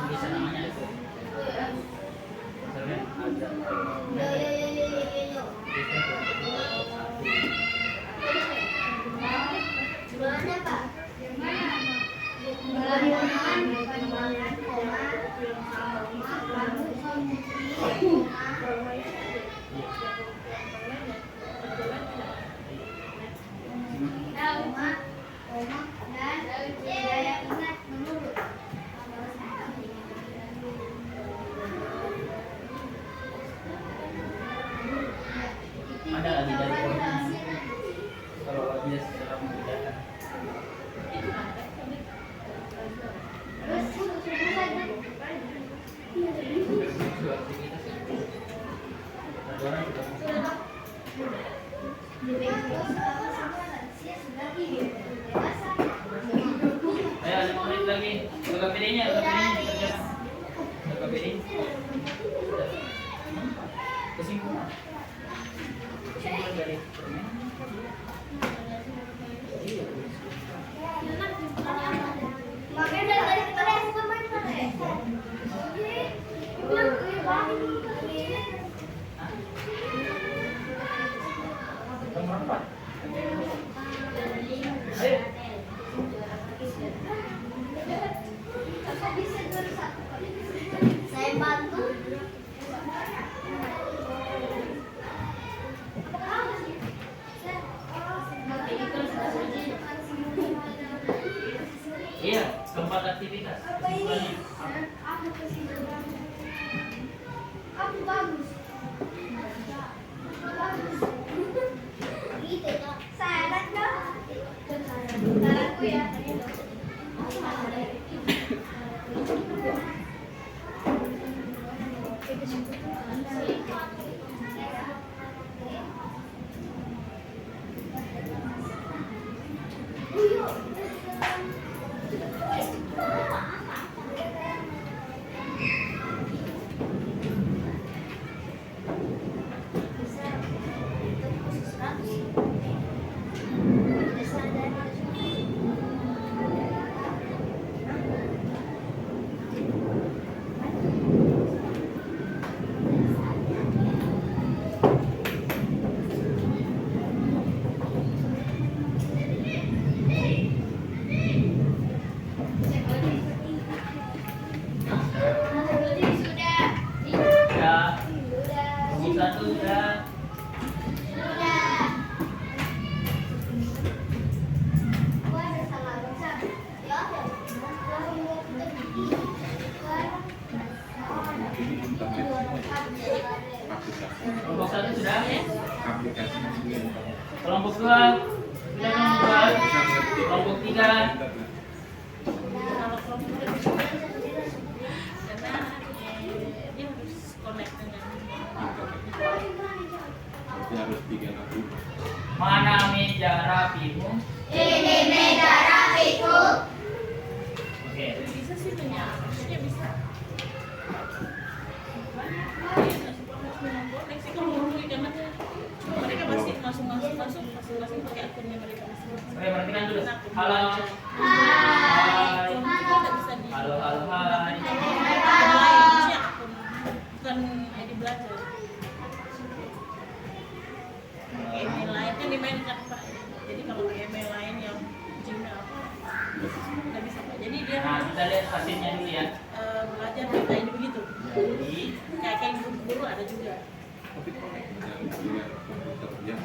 bisa namanya itu. Gimana Pak? Ada lagi dari koordinasi. Kalau dia secara membedakan. Ayo 5 menit lagi. KPD-nya dikerjakan. KPD. Kesimpulan dari permen. Makanya dari tadi kita Hah? Nomor 4. Ayo. Saya bantu. Iya, keempat aktivitas. Kesimpulannya. Aku bagus. Gitu dong. Saran dong. Saranku ya. Ya, kelompok 1 sudah. Kelompok 1 sudah. Kelompok 2 sudah membuat. Kelompok 3. Harus 3 lagi. Mana meja rapimu? Ini meja rapiku. Oke. Bisa sih maksudnya bisa. Next kalau mau karena mereka pasti masing-masing pakai akunnya mereka masing-masing. Oke, perhatikan dulu. Halo. Hai. Tidak bisa di. Halo, halo, hai. Maksudnya akun bukan ID belajar. Email lain kan dimainkan Pak. Jadi kalau email lain yang Gmail apa nggak bisa Pak. Jadi dia Nah, kita lihat hasilnya dulu ya. belajar kita ini begitu. Jadi, Kayak guru ada juga. Tapi connect dengan 3 komputer yang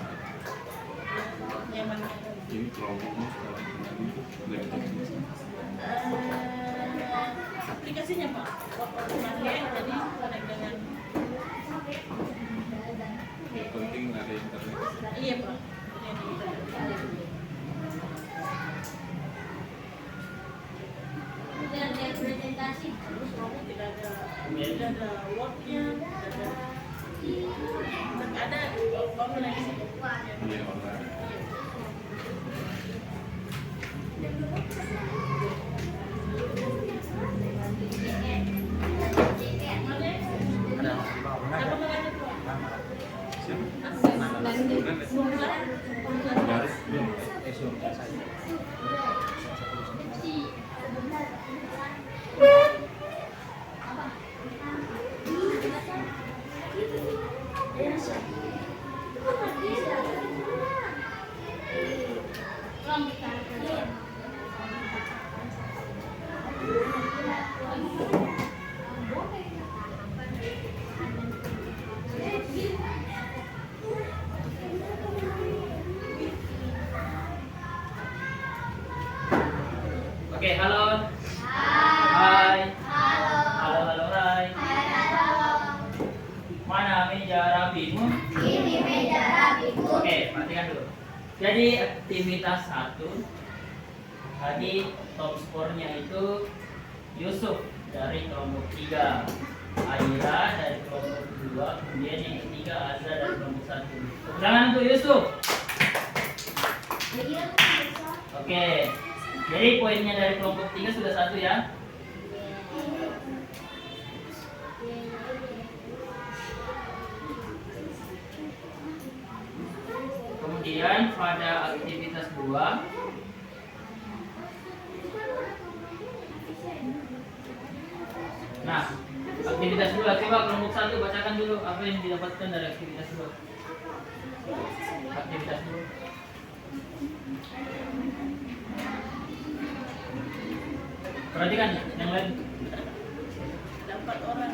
Yang mana? ini kelompoknya sekolah tadi itu Aplikasinya Pak. Waktu pakai jadi connect dengan yang penting ada internet. iya Pak. Ini yang di internet. Udah ada presentasi. Terus kamu tidak ada wordnya, tidak ada online di situ. Iya online. Siapa namanya Pak? Siapa? Garis. oke, halo. Hai. Halo. Halo, halo, hai. Halo. Mana meja rapimu? Ini meja rapiku. Oke, perhatikan dulu. Jadi aktivitas 1 tadi top skornya itu Yusuf dari kelompok 3, Aira dari kelompok 2, kemudian yang ketiga Azza dari kelompok 1. Tepuk tangan untuk Yusuf. Oke, jadi poinnya dari kelompok 3 sudah 1 ya. Kemudian pada aktivitas 2 nah Aktivitas 2, coba kelompok 1 bacakan dulu apa yang didapatkan dari aktivitas 2. Aktivitas 2. Perhatikan yang lain. Ada 4 orang.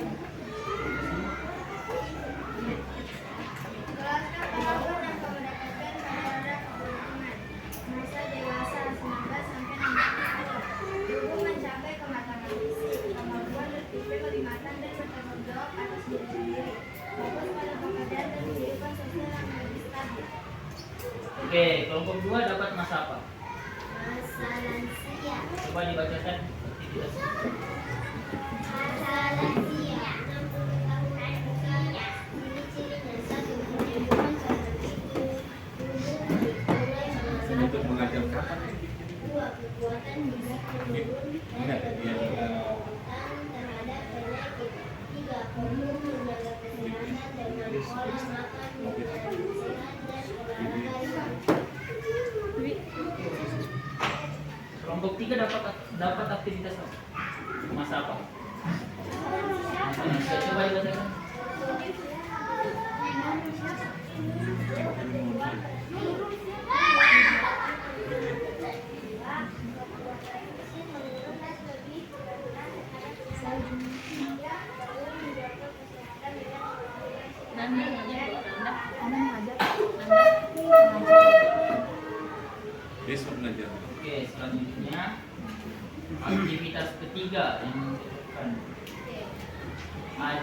Kelaskan kemampuan dan keberangkatan pada keberuntungan. Masa dewasa 19 sampai 60. Tubuh mencapai kematangan fisik, kemampuan berpikir lebih matang dan bertanggung jawab atas diri sendiri. Fokus pada pekerjaan dan kehidupan sosial yang lebih stabil. Oke, kelompok 2 dapat masa apa? Masa lansia. Coba dibacakan aktivitas. Masa lansia 60 tahun usia. Ciri-cirinya 1. Kehidupan cara berpikir. Tubuh Untuk mengajar kapan? 2. Kekuatan fisik menurun dan berkelanjutan terhadap penyakit. 3. Fokus menjaga kesehatan dengan pola makan yang sehat dan olahraga. Kelompok 3 dapat aktivitas apa? Masa apa? Masa lansia. Coba dibacakan. Nanda aja Nanda. Besok belajar. Oke, selanjutnya aktivitas ketiga yang dilakukan.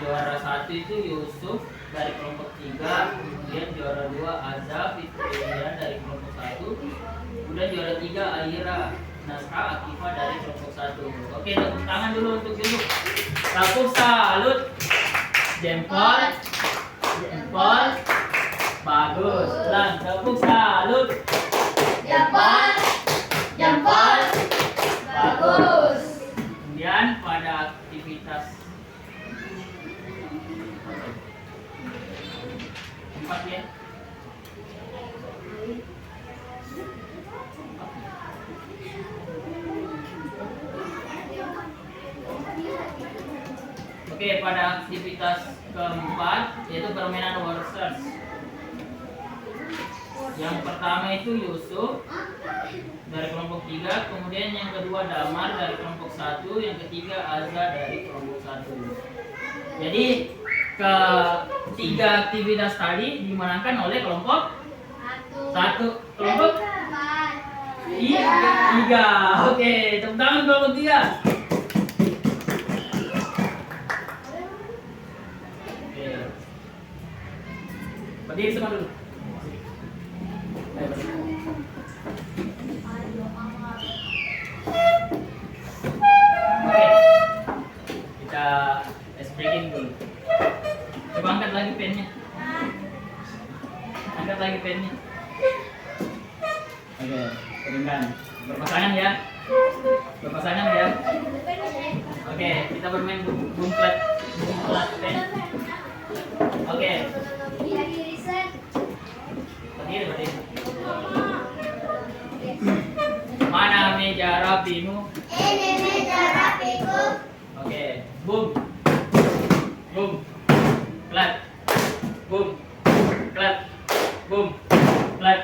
Juara 1 itu Yusuf dari kelompok 3, kemudian juara 2 Azab Fitrian dari kelompok 1, kemudian juara 3 Aira Nasra Akifah dari kelompok 1. Oke, tepuk tangan dulu untuk Yusuf. Tepuk salut. Jempol. Jempol. Bagus. Ulang, tepuk salut. Jempol. Jempol. Bagus. Kemudian pada aktivitas 4 ya. Oke, pada aktivitas keempat yaitu permainan Warsers. Yang pertama itu Yusuf dari kelompok 3, kemudian yang kedua Damar dari kelompok 1, yang ketiga Azza dari kelompok 1. Jadi ketiga aktivitas tadi dimenangkan oleh kelompok 1. Kelompok 3. Oke, tepuk tangan kelompok 3. Oke. Berdiri semua dulu. Ayo, berdiri. Oke, kita breaking dulu. Coba angkat lagi pennya. Angkat lagi pennya. Oke, turunkan. Berpasangan ya. Berpasangan ya. Oke, kita bermain bungklat pen. Oke. Berdiri, berdiri. Mana meja rapimu? Ini meja rapiku. Oke, boom. Boom. Clap. Boom. Clap. Boom. Clap.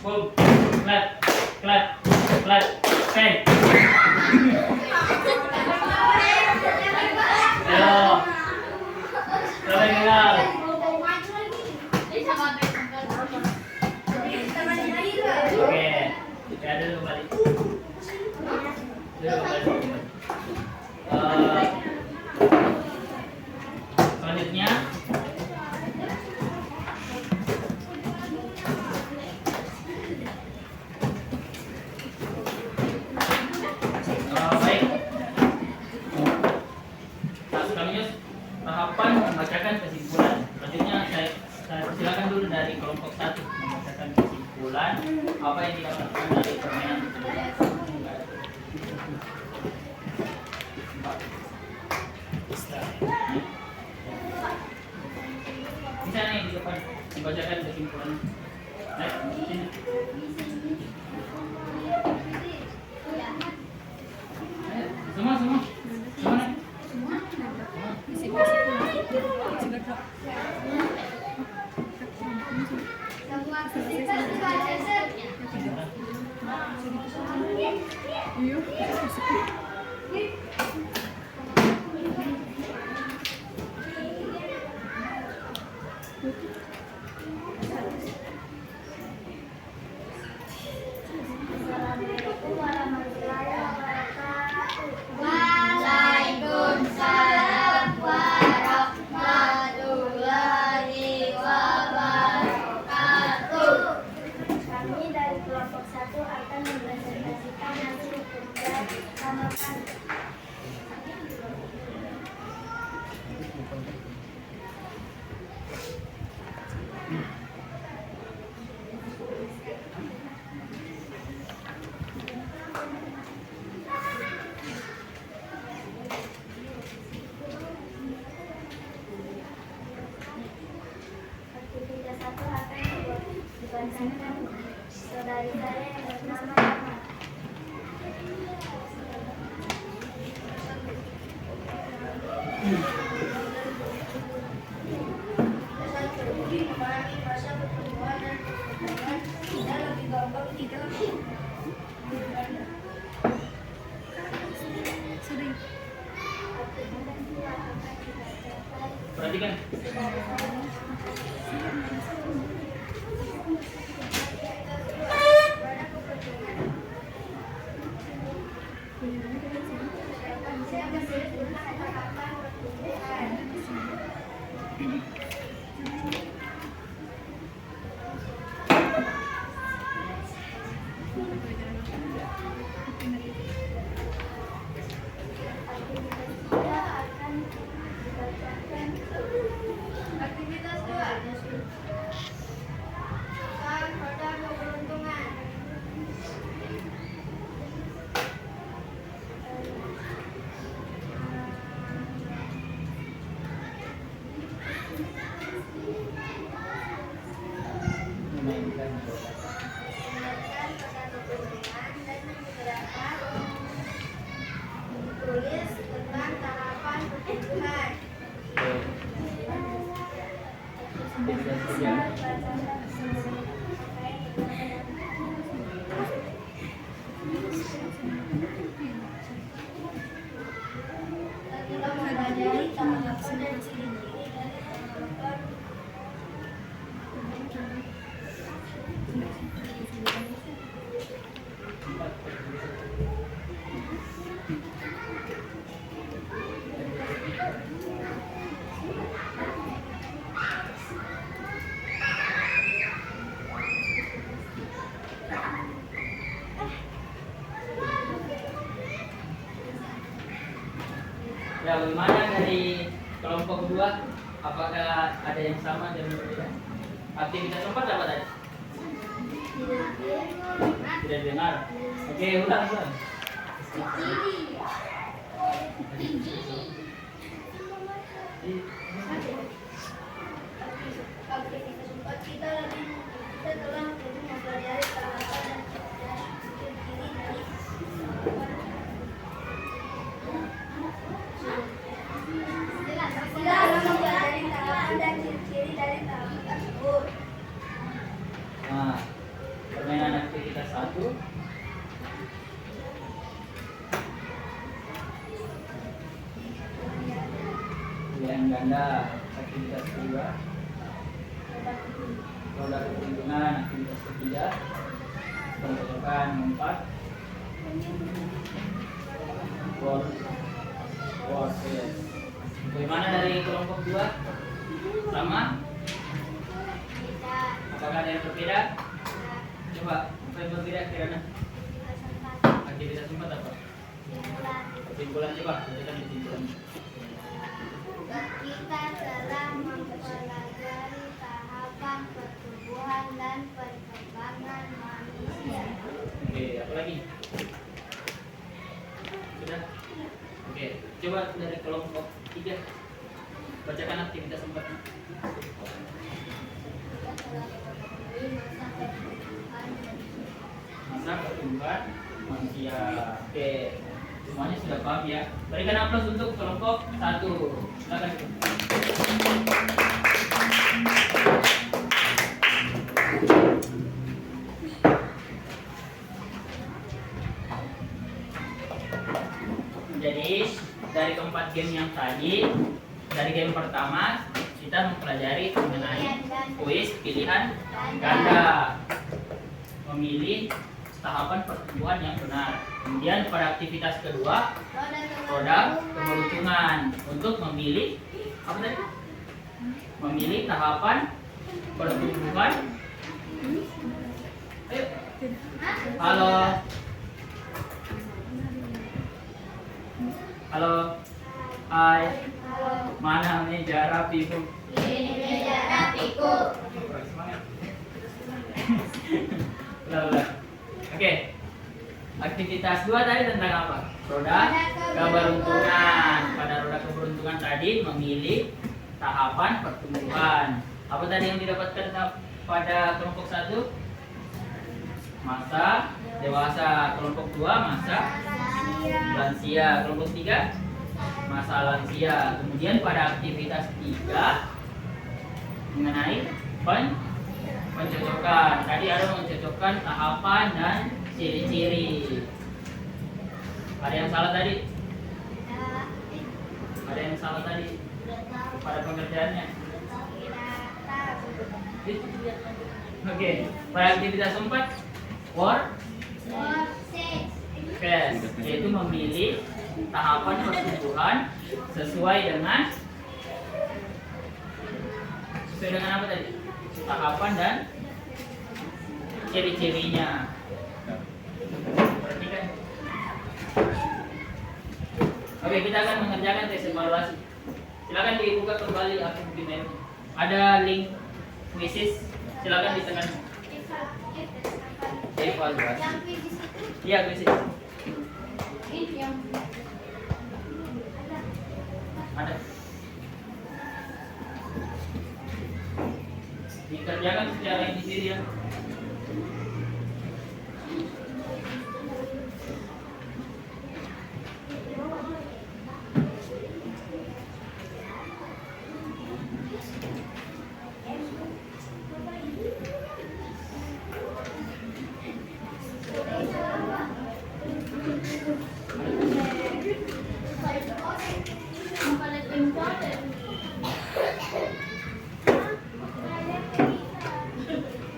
Boom. Clap. Clap. Clap. Pen. Ayo. Sampai kenal. Oke. Kita dulu kembali. Dulu kembali. Selanjutnya baik. Sekaligus tahapan membacakan kesimpulan. Selanjutnya saya persilakan dulu dari kelompok 1 membacakan kesimpulan apa yang didapatkan dari permainan tersebut. Bisa nih di depan membacakan kesimpulan. Naik, sini. Ayo, semua naik. Semua aktivitas pada setnya. Assalamualaikum warahmatullahi wabarakatuh. Waalaikumsalam warahmatullahi wabarakatuh. Kami dari kelompok 1 akan mempresentasikan hasil kerja sama kami. Aktivitas 1 akan dibacakan saudari saya yang bernama Rahmat. Memahami masa pertumbuhan dan perkembangan dan lebih gampang tidak. Perhatikan. Aktivitas 2. Kan roda keberuntungan. Memainkan bola. Menggunakan roda keberuntungan dan menggerakkan tulis tentang tahapan pertumbuhan. Aktivitas 3. Kita mempelajari tahapan dan ciri-ciri dari tahapan. Ya, bagaimana dari kelompok kedua? Apakah ada yang sama dan berbeda? Aktivitas 4 apa tadi? Tidak dengar. Oke, ulang. Aktivitas 4 kita telah mempelajari tahapan dan ciri-ciri dari kita telah mempelajari tahapan dan ciri-ciri dari tahapan tersebut. Nah, permainan aktivitas 1. Pilihan ganda aktivitas 2. Roda keberuntungan aktivitas 3. Pencocokan 4. Word, yes. Bagaimana dari kelompok 2? Sama? Apakah ada yang berbeda? Coba, apa yang berbeda kirana? Aktivitas 4 apa? Kesimpulan coba, berikan kesimpulan. Kita telah mempelajari tahapan pertumbuhan dan perkembangan manusia. Oke, apa lagi? Sudah? Oke, coba dari kelompok 3. Bacakan aktivitas 4. Masa pertumbuhan manusia. Oke, Semuanya sudah paham ya. Berikan aplaus untuk kelompok 1. Silakan. Jadi dari keempat game yang tadi, dari game pertama kita mempelajari mengenai kuis pilihan ganda, memilih tahapan pertumbuhan yang benar. Kemudian pada aktivitas kedua, roda keberuntungan untuk memilih apa tadi? Memilih tahapan pertumbuhan. Ayo. Halo. Halo. Hai. Mana meja rapiku? Ini meja rapiku. Semangat. Udah. Oke. Aktivitas 2 tadi tentang apa? Roda keberuntungan. Pada roda keberuntungan tadi memilih tahapan pertumbuhan. Apa tadi yang didapatkan pada kelompok 1? Masa dewasa. Kelompok 2 masa lansia. Kelompok 3 masa lansia. Kemudian pada aktivitas 3 mengenai pencocokan. Tadi ada mencocokkan tahapan dan ciri-ciri. Ada yang salah tadi? Ada yang salah tadi pada pengerjaannya? Oke, pada aktivitas 4 Yes, yaitu memilih tahapan pertumbuhan sesuai dengan apa tadi? Tahapan dan ciri-cirinya. Perhatikan. Oke, kita akan mengerjakan tes evaluasi. Silakan dibuka kembali akun Gmail. Ada link quizzes. Silakan ditekan. Evaluasi. Yang quizzes itu Iya, quizzes. ini yang Ada. Dikerjakan secara individu ya.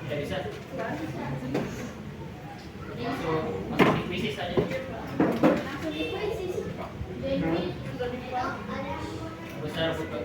Tidak bisa. Masuk di quizzes saja. Besar buka.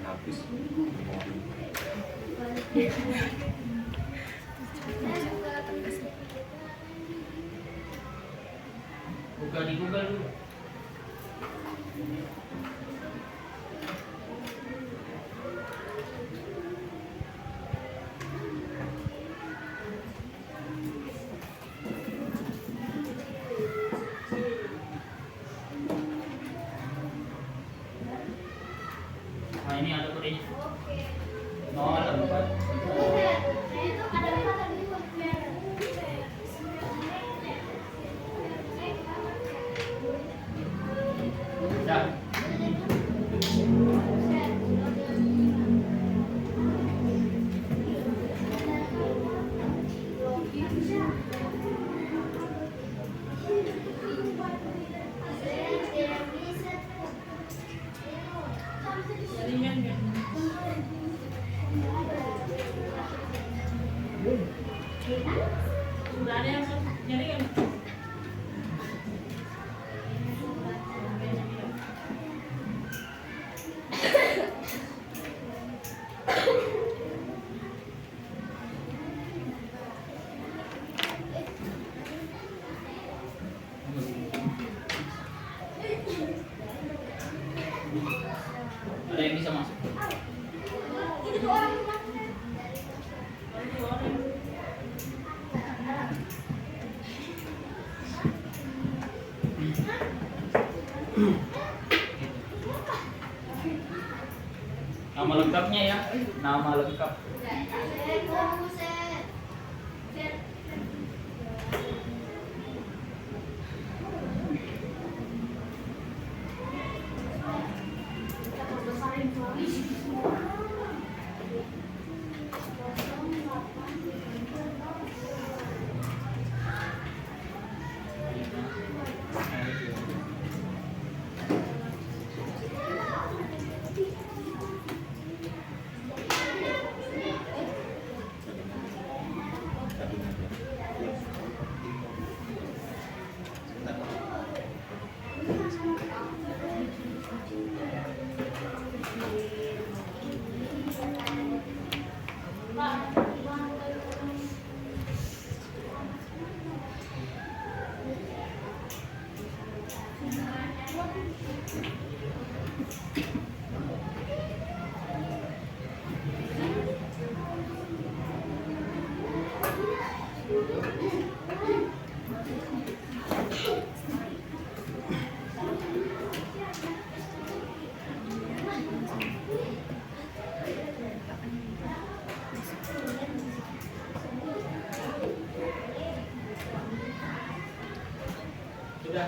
Habis. Buka di Google dulu. Nah, ini ada kodenya. 04. Dah. Ringan nggak? Udah ada yang nyari kan? Nama lengkap. Sudah.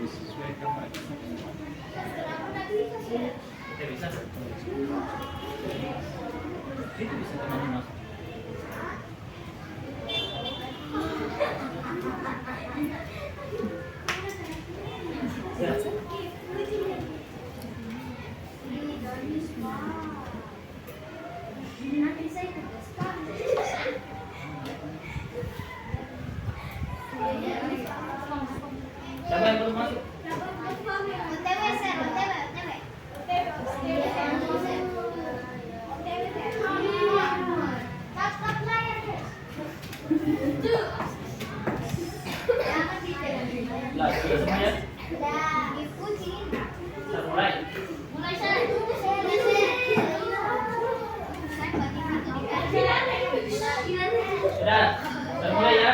Disesuaikan Pak. Kita bisa. Itu bisa teman masuk. Ya. Siapa yang belum masuk? Lah, sudah semua ya? Kita mulai. Sudah, kita mulai ya.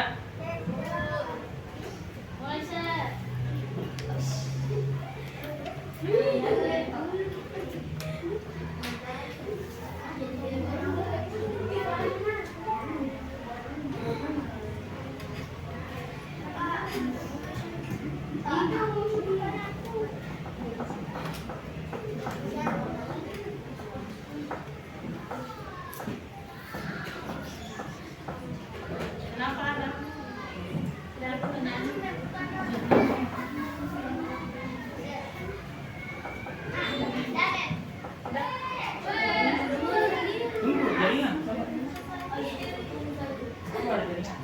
Kenapa ada? Ada pertanyaan? Tunggu, jaringan. Tunggu, ada jaringan.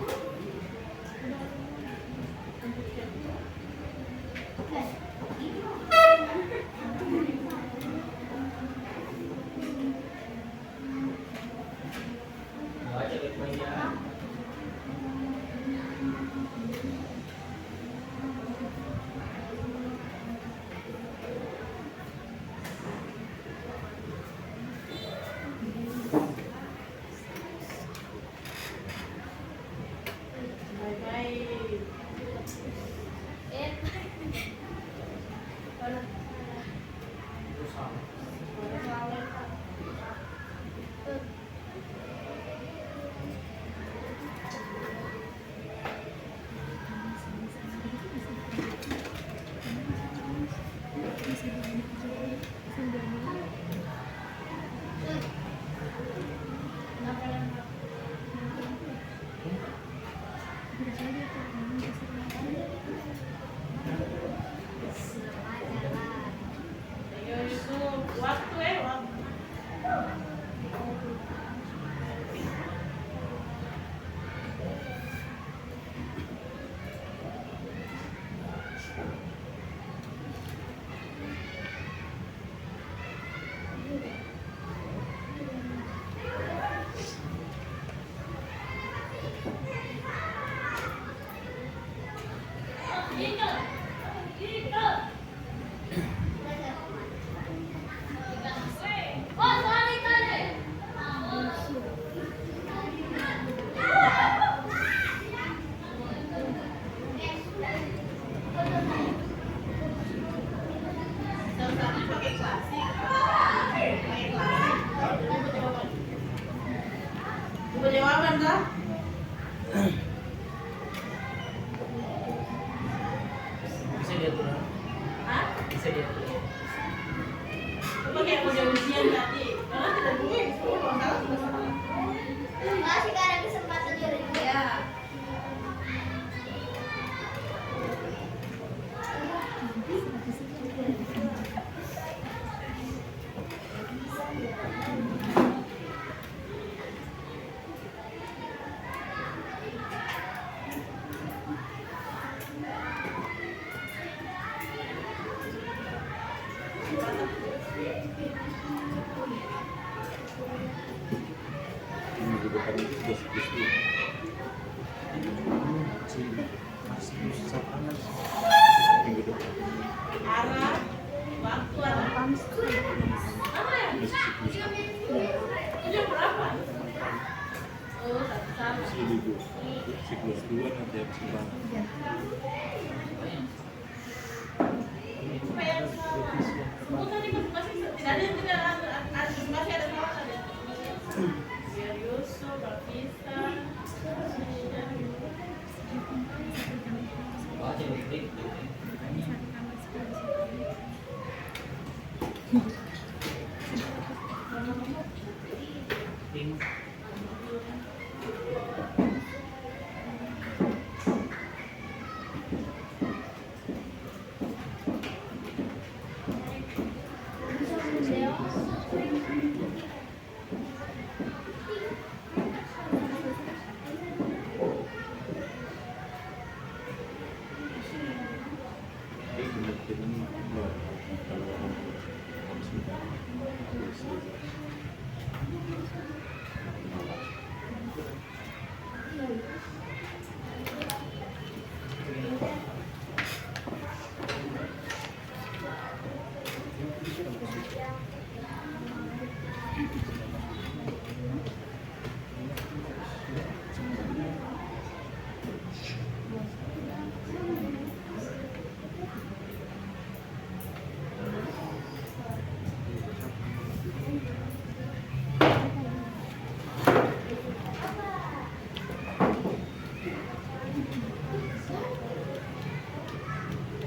duluan dah. Bisa diatur. Hah? Bisa diatur. Coba kayak udah ujian nanti. Karena tidak gue disuruh kalau salah sudah salah. Masih gak ada kesempatan juara. Ya. Minggu depan itu sudah siklus dua. Minggu depan Arah, waktu arah. Apa ya? masih siklus Jam berapa? Oh, satu. siklus dua nanti habis lebaran. Supaya semua tadi masing-masing tidak ada yang tidak ada masih ada salah tadi. Biar Yusuf, Baptista, Baca baik-baik. Ting. Jadi kemungkinan kalau habis lebaran habis lebaran.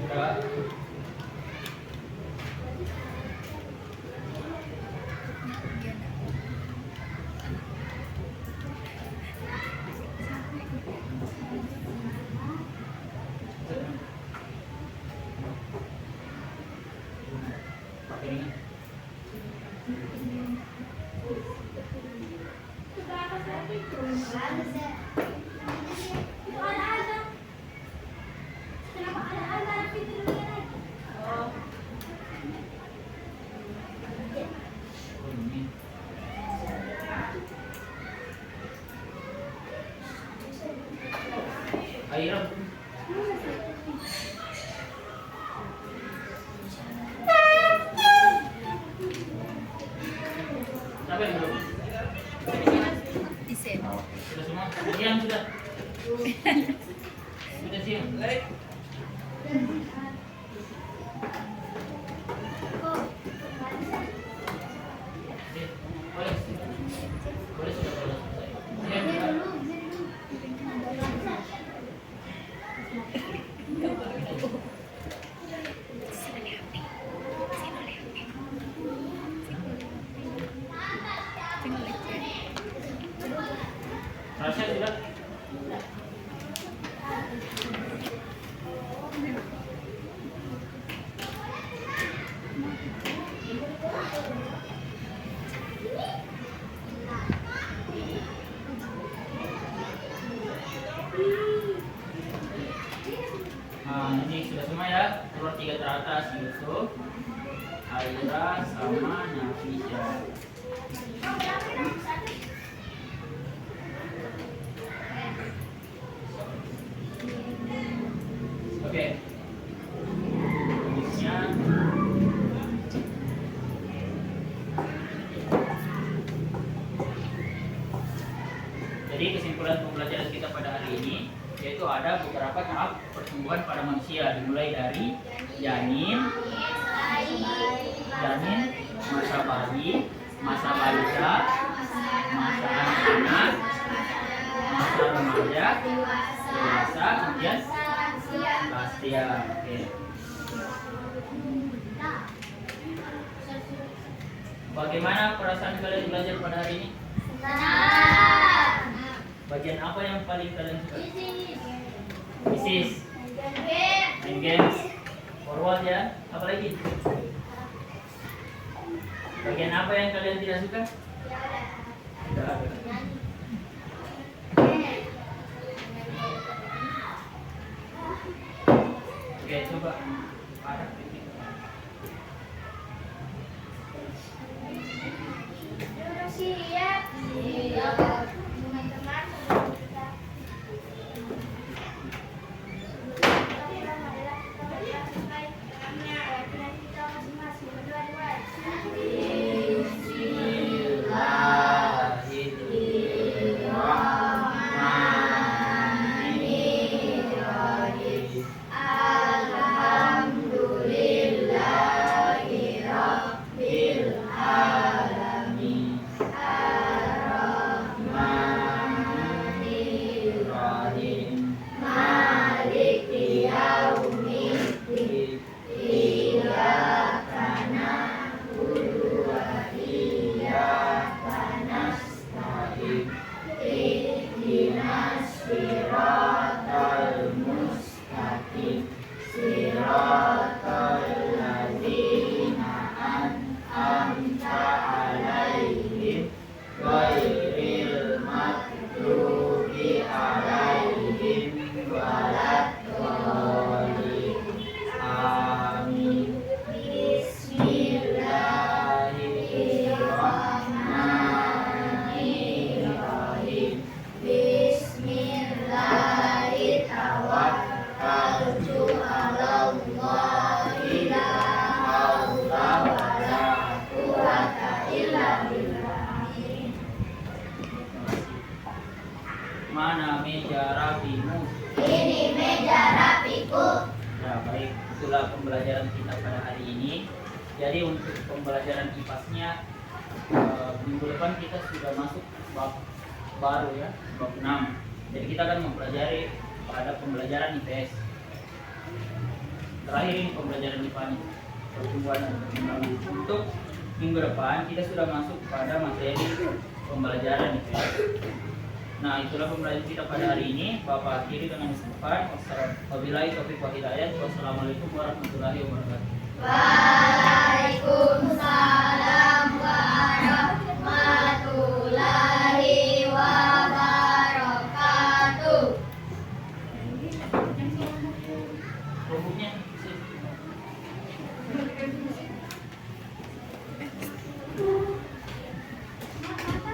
Udah. Ini. Ini. Airnya. Siapa yang belum? Sudah semua? Siang sudah. Sudah siang. Boleh. Boleh sudah boleh selesai. Siang sudah. Rasanya sudah. Nah, ini sudah semua ya. Keluar 3 teratas Yusuf, Aira, sama Nafisa. Oke. Tulisnya. Jadi kesimpulan pembelajaran kita pada hari ini yaitu ada beberapa tahap pertumbuhan pada manusia, dimulai dari janin, masa bayi, masa balita, masa anak-anak, Bagaimana perasaan kalian belajar pada hari ini? Senang. Bagian apa yang paling kalian suka? Isi. Isis, Game. main games, forward ya. Apa lagi? Bagian apa yang kalian tidak suka? Tidak ada. Oke, coba. Ada titik. Duduk siap. Siap. Teman-teman, sebelum kita adalah kita berdoa supaya keyakinan kita masing-masing. Berdoa dimulai. Mana meja rapimu? Ini meja rapiku. Ya baik, itulah pembelajaran kita pada hari ini. Jadi untuk pembelajaran IPAS-nya minggu depan kita sudah masuk bab baru ya, bab 6. Jadi kita akan mempelajari pada pembelajaran IPS. Terakhir ini pembelajaran IPA-nya, pertumbuhan dan perkembangan. Untuk minggu depan kita sudah masuk pada materi pembelajaran IPS. Nah, itulah pembelajaran kita pada hari ini. Bapak akhiri dengan istighfar. Wabillahi taufiq wal hidayah. Wassalamualaikum warahmatullahi wabarakatuh. Waalaikumsalam.